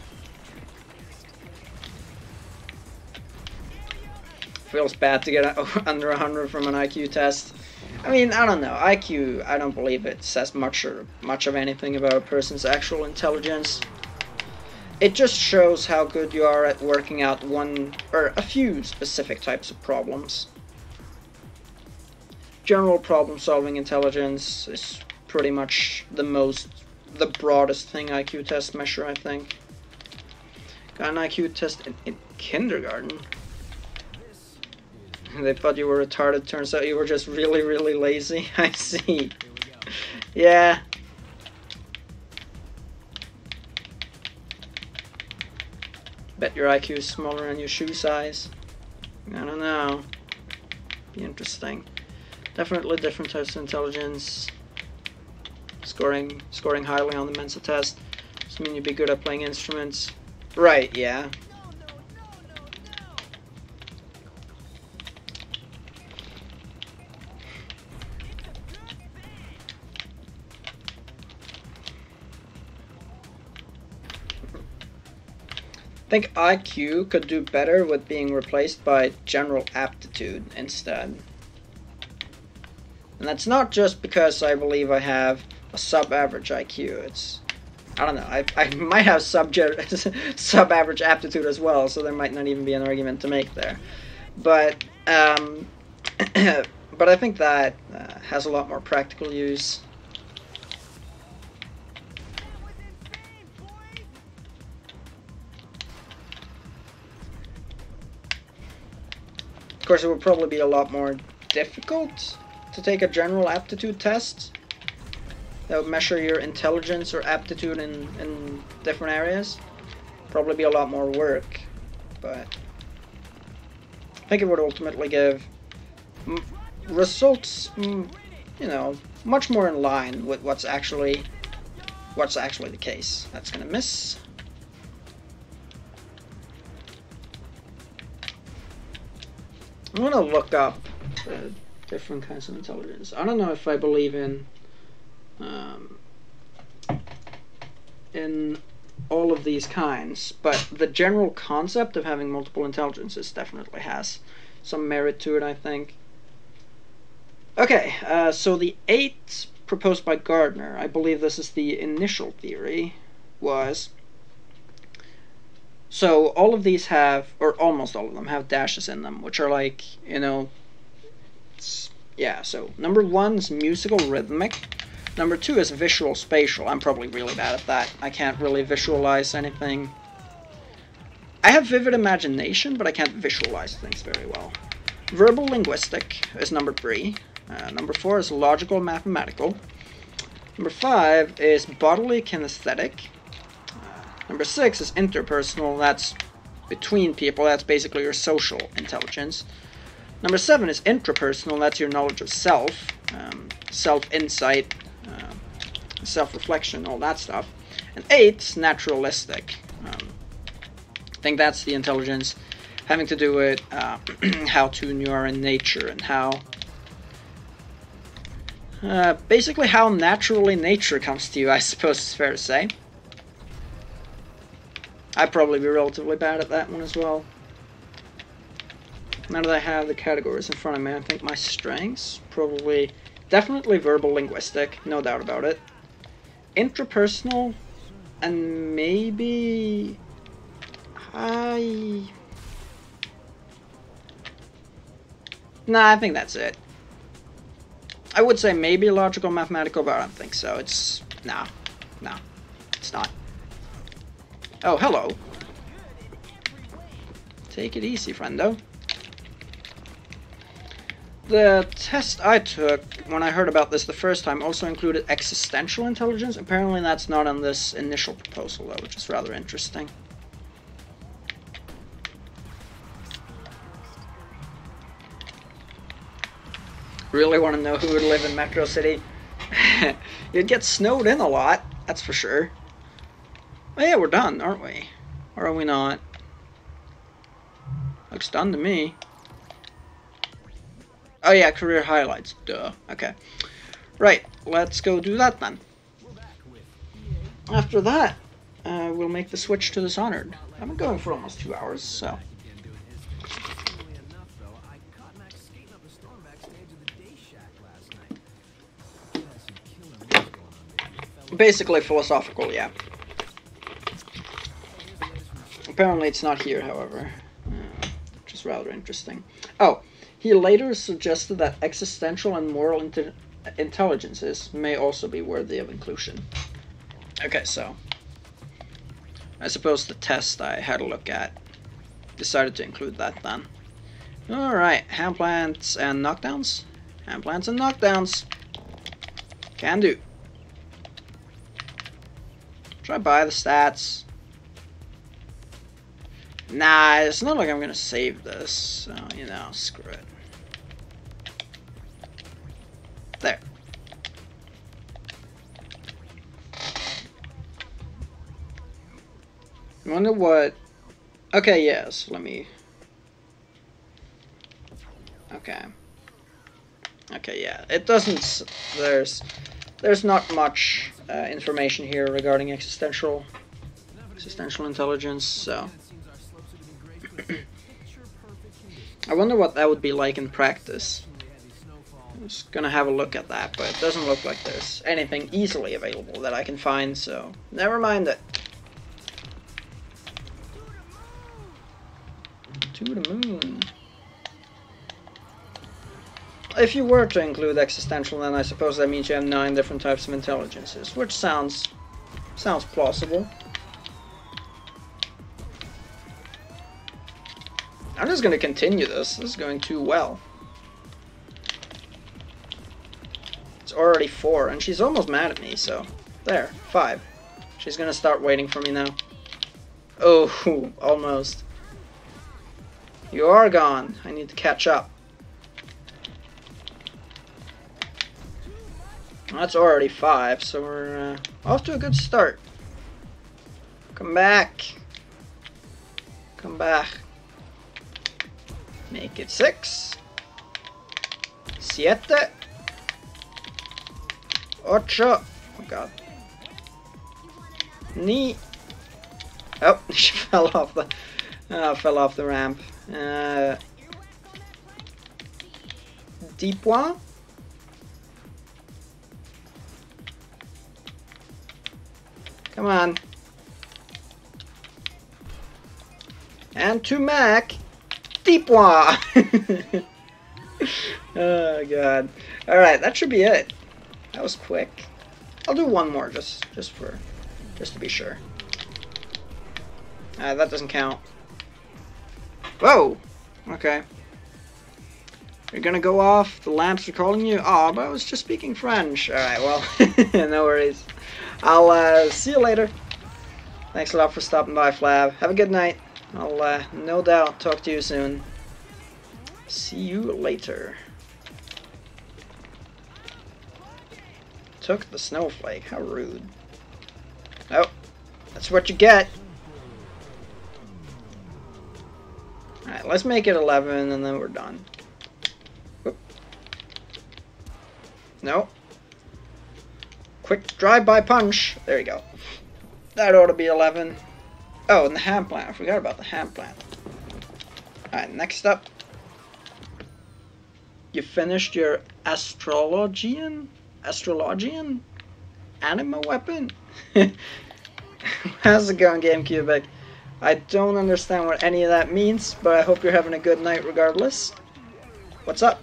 Speaker 1: Feels bad to get under 100 from an IQ test. I mean, I don't know. IQ, I don't believe it says much of anything about a person's actual intelligence. It just shows how good you are at working out one or a few specific types of problems. General problem-solving intelligence is pretty much the broadest thing IQ tests measure, I think. Got an IQ test in kindergarten. They thought you were retarded, turns out you were just really, really lazy. I see. Yeah. Bet your IQ is smaller than your shoe size. I don't know. Be interesting. Definitely different types of intelligence. Scoring highly on the Mensa test. Does mean you'd be good at playing instruments. Right, yeah. think IQ could do better with being replaced by general aptitude instead. And that's not just because I believe I have a sub-average IQ. It's, I don't know, I might have sub-average aptitude as well, so there might not even be an argument to make there. But but I think that has a lot more practical use. Of course, it would probably be a lot more difficult to take a general aptitude test that would measure your intelligence or aptitude in different areas. Probably be a lot more work, but I think it would ultimately give results, you know, much more in line with what's actually the case. That's gonna miss. I'm gonna look up different kinds of intelligence. I don't know if I believe in all of these kinds, but the general concept of having multiple intelligences definitely has some merit to it, I think. Okay, so the 8 proposed by Gardner, I believe this is the initial theory, was... So all of these have, or almost all of them, have dashes in them, which are like, you know, yeah, so number 1 is musical rhythmic. Number 2 is visual spatial. I'm probably really bad at that. I can't really visualize anything. I have vivid imagination, but I can't visualize things very well. Verbal linguistic is number 3. Number 4 is logical mathematical. Number 5 is bodily kinesthetic. Number 6 is interpersonal. That's between people. That's basically your social intelligence. Number 7 is intrapersonal. That's your knowledge of self, self-insight, self-reflection, all that stuff. And 8 is naturalistic. I think that's the intelligence having to do with how tuned you are in nature and how... basically how naturally nature comes to you, I suppose it's fair to say. I'd probably be relatively bad at that one as well. Now that I have the categories in front of me, I think my strengths, probably, definitely verbal linguistic, no doubt about it. Intrapersonal, and maybe... Nah, I think that's it. I would say maybe logical mathematical, but I don't think so. It's... No, it's not. Oh, hello. Take it easy, friendo. The test I took when I heard about this the first time also included existential intelligence. Apparently that's not on this initial proposal, though, which is rather interesting. Really want to know who would live in Metro City? You'd get snowed in a lot, that's for sure. Oh yeah, we're done, aren't we? Or are we not? Looks done to me. Oh yeah, career highlights. Duh. Okay. Right, let's go do that then. After that, we'll make the switch to Dishonored. I've been going for almost 2 hours, so... Basically philosophical, yeah. Apparently it's not here, however, which is rather interesting. Oh, he later suggested that existential and moral intelligences may also be worthy of inclusion. Okay, so I suppose the test I had a look at decided to include that then. Alright, hand plants and knockdowns. Hand plants and knockdowns. Can do. Should I buy the stats? Nah, it's not like I'm gonna save this, so, you know, screw it. There. I wonder what... Okay, yes, let me... Okay. Okay, yeah, it doesn't... There's not much information here regarding existential intelligence, so... I wonder what that would be like in practice. I'm just gonna have a look at that, but it doesn't look like there's anything easily available that I can find, so never mind it. To the moon. If you were to include existential, then I suppose that means you have 9 different types of intelligences, which sounds plausible. I'm just gonna continue this. This is going too well. It's already 4, and she's almost mad at me, so there, 5. She's gonna start waiting for me now. Oh, almost. You are gone. I need to catch up. That's already 5, so we're off to a good start. Come back. Come back. Make it 6. 7. 8. Oh god. 9. Oh, she fell off the ramp. Deep one. Come on. And to Mac. Deep one. Oh god. Alright, that should be it. That was quick. I'll do one more just to be sure. That doesn't count. Whoa! Okay. You're gonna go off, the lamps are calling you? Oh, but I was just speaking French. Alright, well, no worries. I'll see you later. Thanks a lot for stopping by, Flav. Have a good night. I'll no doubt talk to you soon. See you later. Took the snowflake. How rude. Oh, that's what you get. Alright, let's make it 11 and then we're done. Whoop. No. Quick drive-by punch. There you go. That ought to be 11. Oh, and the ham plant. I forgot about the ham plant. Alright, next up. You finished your astrologian anima weapon? How's it going, GameCubic? I don't understand what any of that means, but I hope you're having a good night regardless. What's up?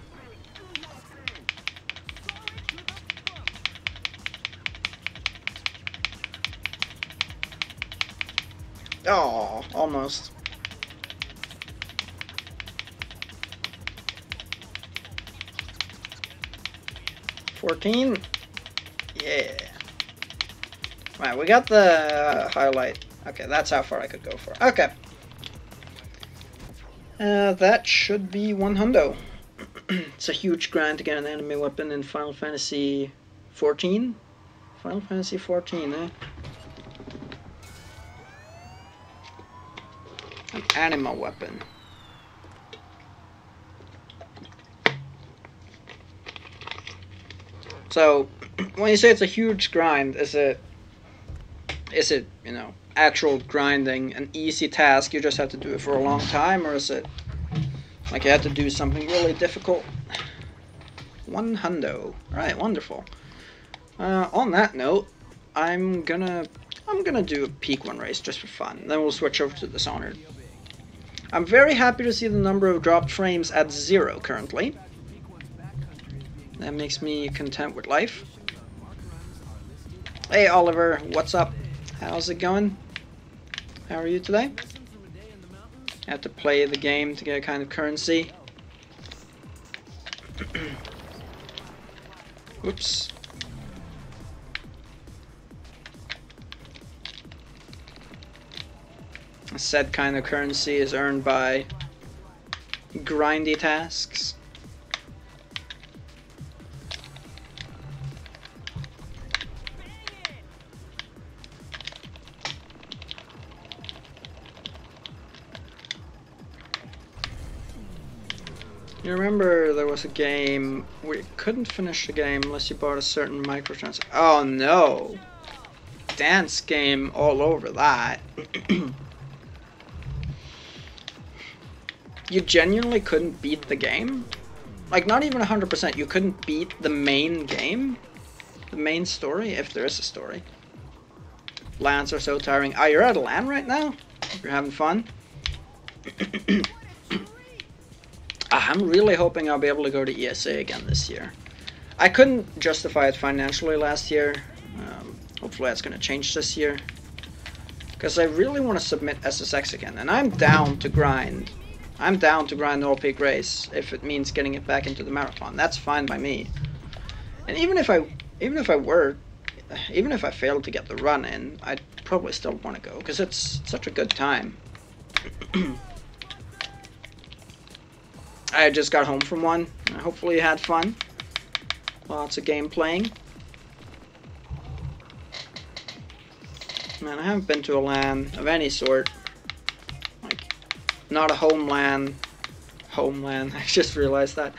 Speaker 1: Oh, almost. $14? Yeah. Right, we got the highlight. Okay, that's how far I could go for. Okay. That should be 100. It's a huge grind to get an enemy weapon in Final Fantasy 14. Final Fantasy 14, eh? An anima weapon. So, when you say it's a huge grind, is it, you know, actual grinding, an easy task, you just have to do it for a long time, or is it like you have to do something really difficult? 100. Alright, wonderful. On that note, I'm gonna do a peak one race just for fun. Then we'll switch over to Dishonored. I'm very happy to see the number of dropped frames at 0 currently. That makes me content with life. Hey Oliver, what's up? How's it going? How are you today? I have to play the game to get a kind of currency. Oops. A said kind of currency is earned by grindy tasks. You remember there was a game where you couldn't finish the game unless you bought a certain microtransaction. Oh no! Dance game all over that. you genuinely couldn't beat the game. Like, not even 100%, you couldn't beat the main game. The main story, if there is a story. LANs are so tiring. Ah, you're at a LAN right now? You're having fun? I'm really hoping I'll be able to go to ESA again this year. I couldn't justify it financially last year. Hopefully that's going to change this year. Because I really want to submit SSX again. And I'm down to grind. I'm down to grind the all peak race if it means getting it back into the marathon. That's fine by me. And even if I failed to get the run in, I'd probably still want to go because it's such a good time. I just got home from one. Hopefully you had fun. Lots of game playing. Man, I haven't been to a LAN of any sort. Like, not a home LAN. Home LAN, I just realized that.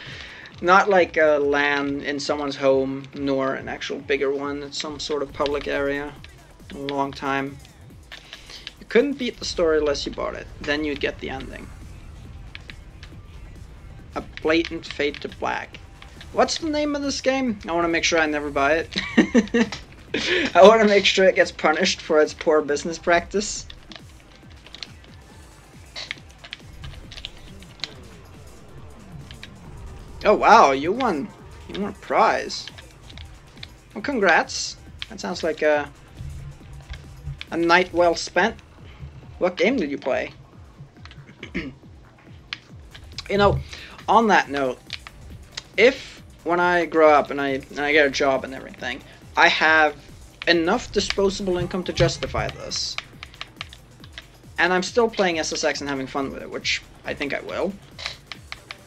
Speaker 1: Not like a LAN in someone's home, nor an actual bigger one at some sort of public area. In a long time. You couldn't beat the story unless you bought it. Then you'd get the ending. A blatant fade to black. What's the name of this game? I want to make sure I never buy it. I want to make sure it gets punished for its poor business practice. Oh wow, you won a prize. Well, congrats. That sounds like a night well spent. What game did you play? You know, on that note, if when I grow up and I get a job and everything, I have enough disposable income to justify this, and I'm still playing SSX and having fun with it, which I think I will,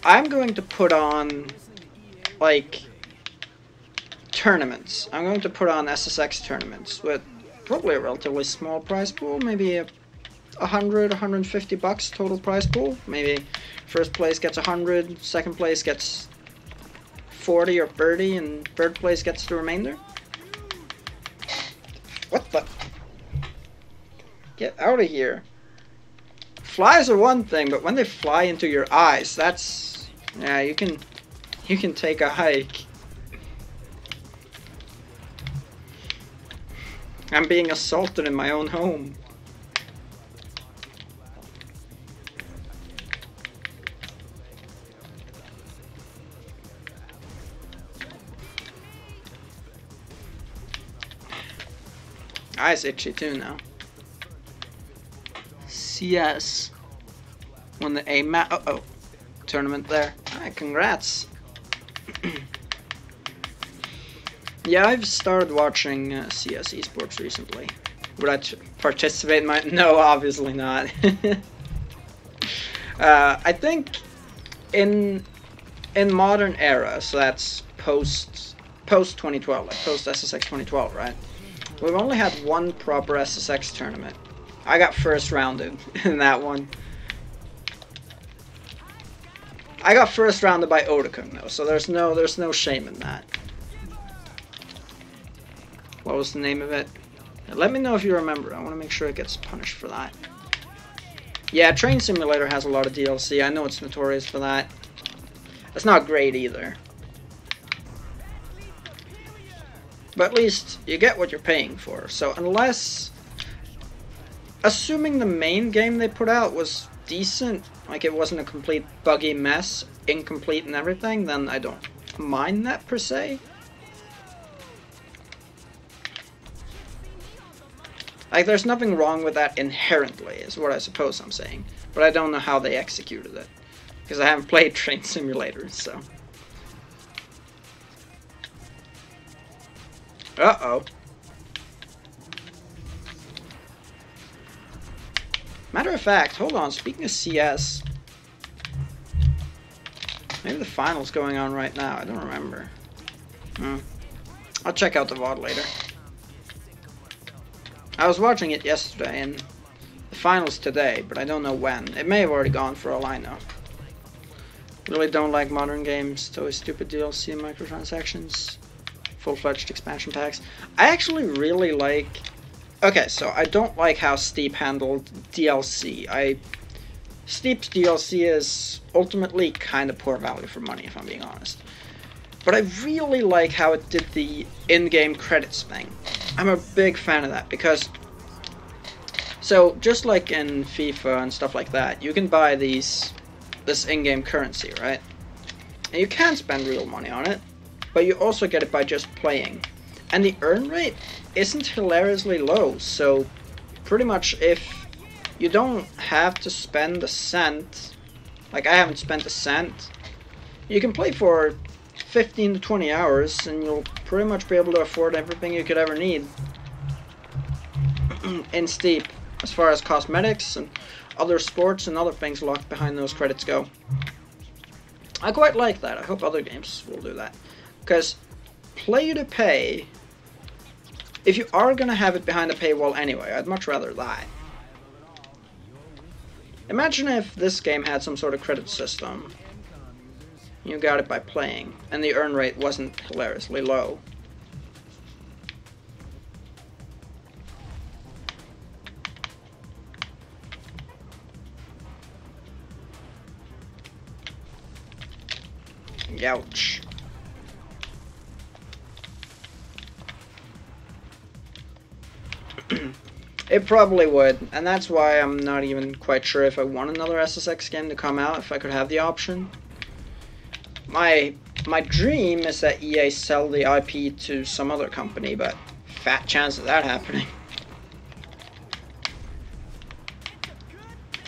Speaker 1: I'm going to put on, like, tournaments. I'm going to put on SSX tournaments with probably a relatively small prize pool, maybe a 100, 150 bucks total prize pool. Maybe first place gets 100, second place gets 40 or 30, and third place gets the remainder. What the? Get out of here. Flies are one thing, but when they fly into your eyes, that's... yeah, you can take a hike. I'm being assaulted in my own home. Eyes itchy too now. CS. Won the A-map. Tournament there. Alright, congrats. Yeah, I've started watching CS esports recently. Would I participate in my... No, obviously not. I think in modern era, so that's post 2012, like post SSX 2012, right? We've only had one proper SSX tournament. I got first rounded in that one. I got first rounded by Odakun though, so there's no shame in that. What was the name of it? Let me know if you remember. I want to make sure it gets punished for that. Yeah, Train Simulator has a lot of DLC. I know it's notorious for that. It's not great either. But at least you get what you're paying for. So unless... assuming the main game they put out was decent, like it wasn't a complete buggy mess, incomplete and everything, then I don't mind that per se. Like, there's nothing wrong with that inherently, is what I suppose I'm saying. But I don't know how they executed it. Because I haven't played Train Simulator, so... Uh-oh. Matter of fact, hold on, speaking of CS... maybe the final's going on right now, I don't remember. I'll check out the VOD later. I was watching it yesterday, and the final's today, but I don't know when. It may have already gone for all I know. Really don't like modern games. It's always stupid DLC and microtransactions. Full-fledged expansion packs. I actually really like... okay, so I don't like how Steep handled DLC. I Steep's DLC is ultimately kind of poor value for money, if I'm being honest. But I really like how it did the in-game credits thing. I'm a big fan of that because, so just like in FIFA and stuff like that, you can buy this in-game currency, right? And you can spend real money on it, but you also get it by just playing. And the earn rate isn't hilariously low, so pretty much if you don't have to spend a cent, like I haven't spent a cent, you can play for 15 to 20 hours and you'll pretty much be able to afford everything you could ever need in Steep, as far as cosmetics and other sports and other things locked behind those credits go. I quite like that. I hope other games will do that. Because play to pay, if you are going to have it behind a paywall anyway, I'd much rather that. Imagine if this game had some sort of credit system. You got it by playing, and the earn rate wasn't hilariously low. Ouch. It probably would, and that's why I'm not even quite sure if I want another SSX game to come out, if I could have the option. My dream is that EA sell the IP to some other company, but fat chance of that happening.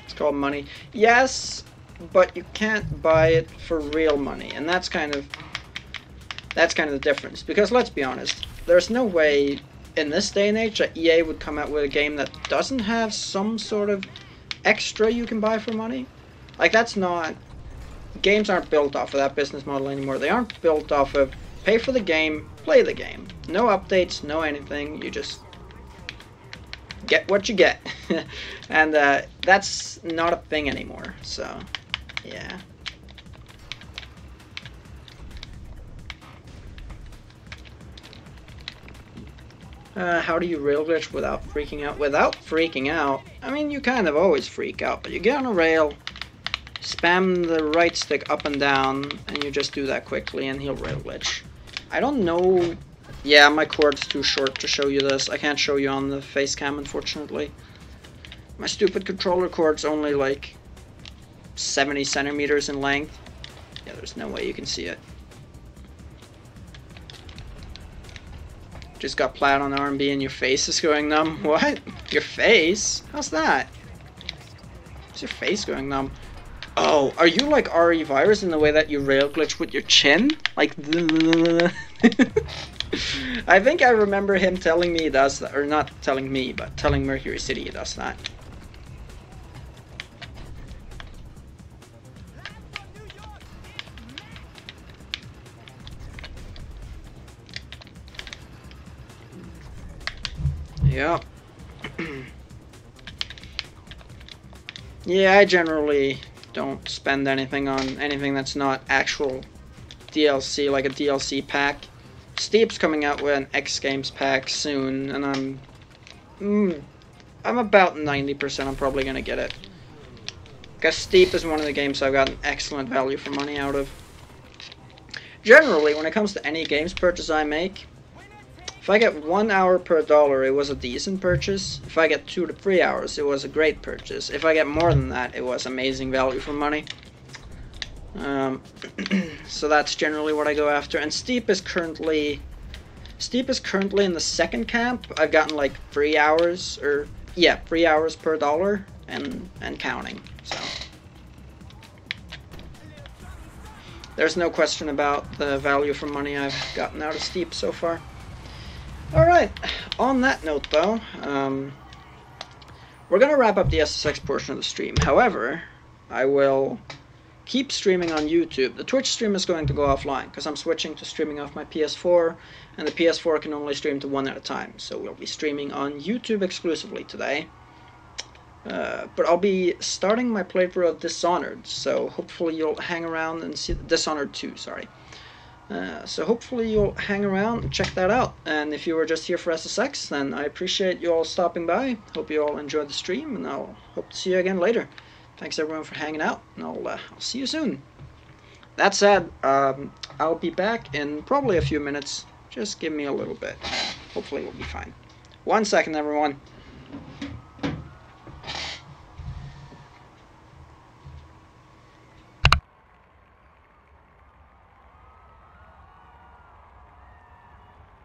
Speaker 1: It's called money. Yes, but you can't buy it for real money, and that's kind of the difference. Because let's be honest, there's no way in this day and age that EA would come out with a game that doesn't have some sort of extra you can buy for money. Like, that's not... Games aren't built off of that business model anymore. They aren't built off of pay for the game, play the game. No updates, no anything. You just get what you get. And that's not a thing anymore. So, yeah. How do you rail glitch without freaking out? Without freaking out? I mean, you kind of always freak out, but you get on a rail, spam the right stick up and down, and you just do that quickly, and he'll rail glitch. I don't know... Yeah, my cord's too short to show you this. I can't show you on the face cam, unfortunately. My stupid controller cord's only like 70 centimeters in length. Yeah, there's no way you can see it. Just got plat on R&B and your face is going numb. What? Your face? How's that? Is your face going numb? Oh, are you like RE Virus in the way that you rail glitch with your chin? Like, I think I remember him telling me he does that, or not telling me, but telling Mercury City he does that. Yep. Yeah, I generally don't spend anything on anything that's not actual DLC, like a DLC pack. Steep's coming out with an X Games pack soon, and I'm about 90% I'm probably gonna get it. Because Steep is one of the games I've gotten excellent value for money out of. Generally, when it comes to any games purchase I make, if I get 1 hour per dollar, it was a decent purchase. If I get 2 to 3 hours, it was a great purchase. If I get more than that, it was amazing value for money. So that's generally what I go after. And Steep is currently in the second camp. I've gotten like 3 hours, or yeah, 3 hours per dollar, and counting. So there's no question about the value for money I've gotten out of Steep so far. Alright, on that note though, we're going to wrap up the SSX portion of the stream. However, I will keep streaming on YouTube. The Twitch stream is going to go offline because I'm switching to streaming off my PS4, and the PS4 can only stream to one at a time. So we'll be streaming on YouTube exclusively today. But I'll be starting my playthrough of Dishonored, so hopefully you'll hang around and see... Dishonored 2, sorry. So hopefully you'll hang around and check that out. And if you were just here for SSX, then I appreciate you all stopping by. Hope you all enjoyed the stream, and I'll hope to see you again later. thanks everyone for hanging out, and I'll see you soon. That said, I'll be back in probably a few minutes. Just give me a little bit. Hopefully we'll be fine. 1 second, everyone.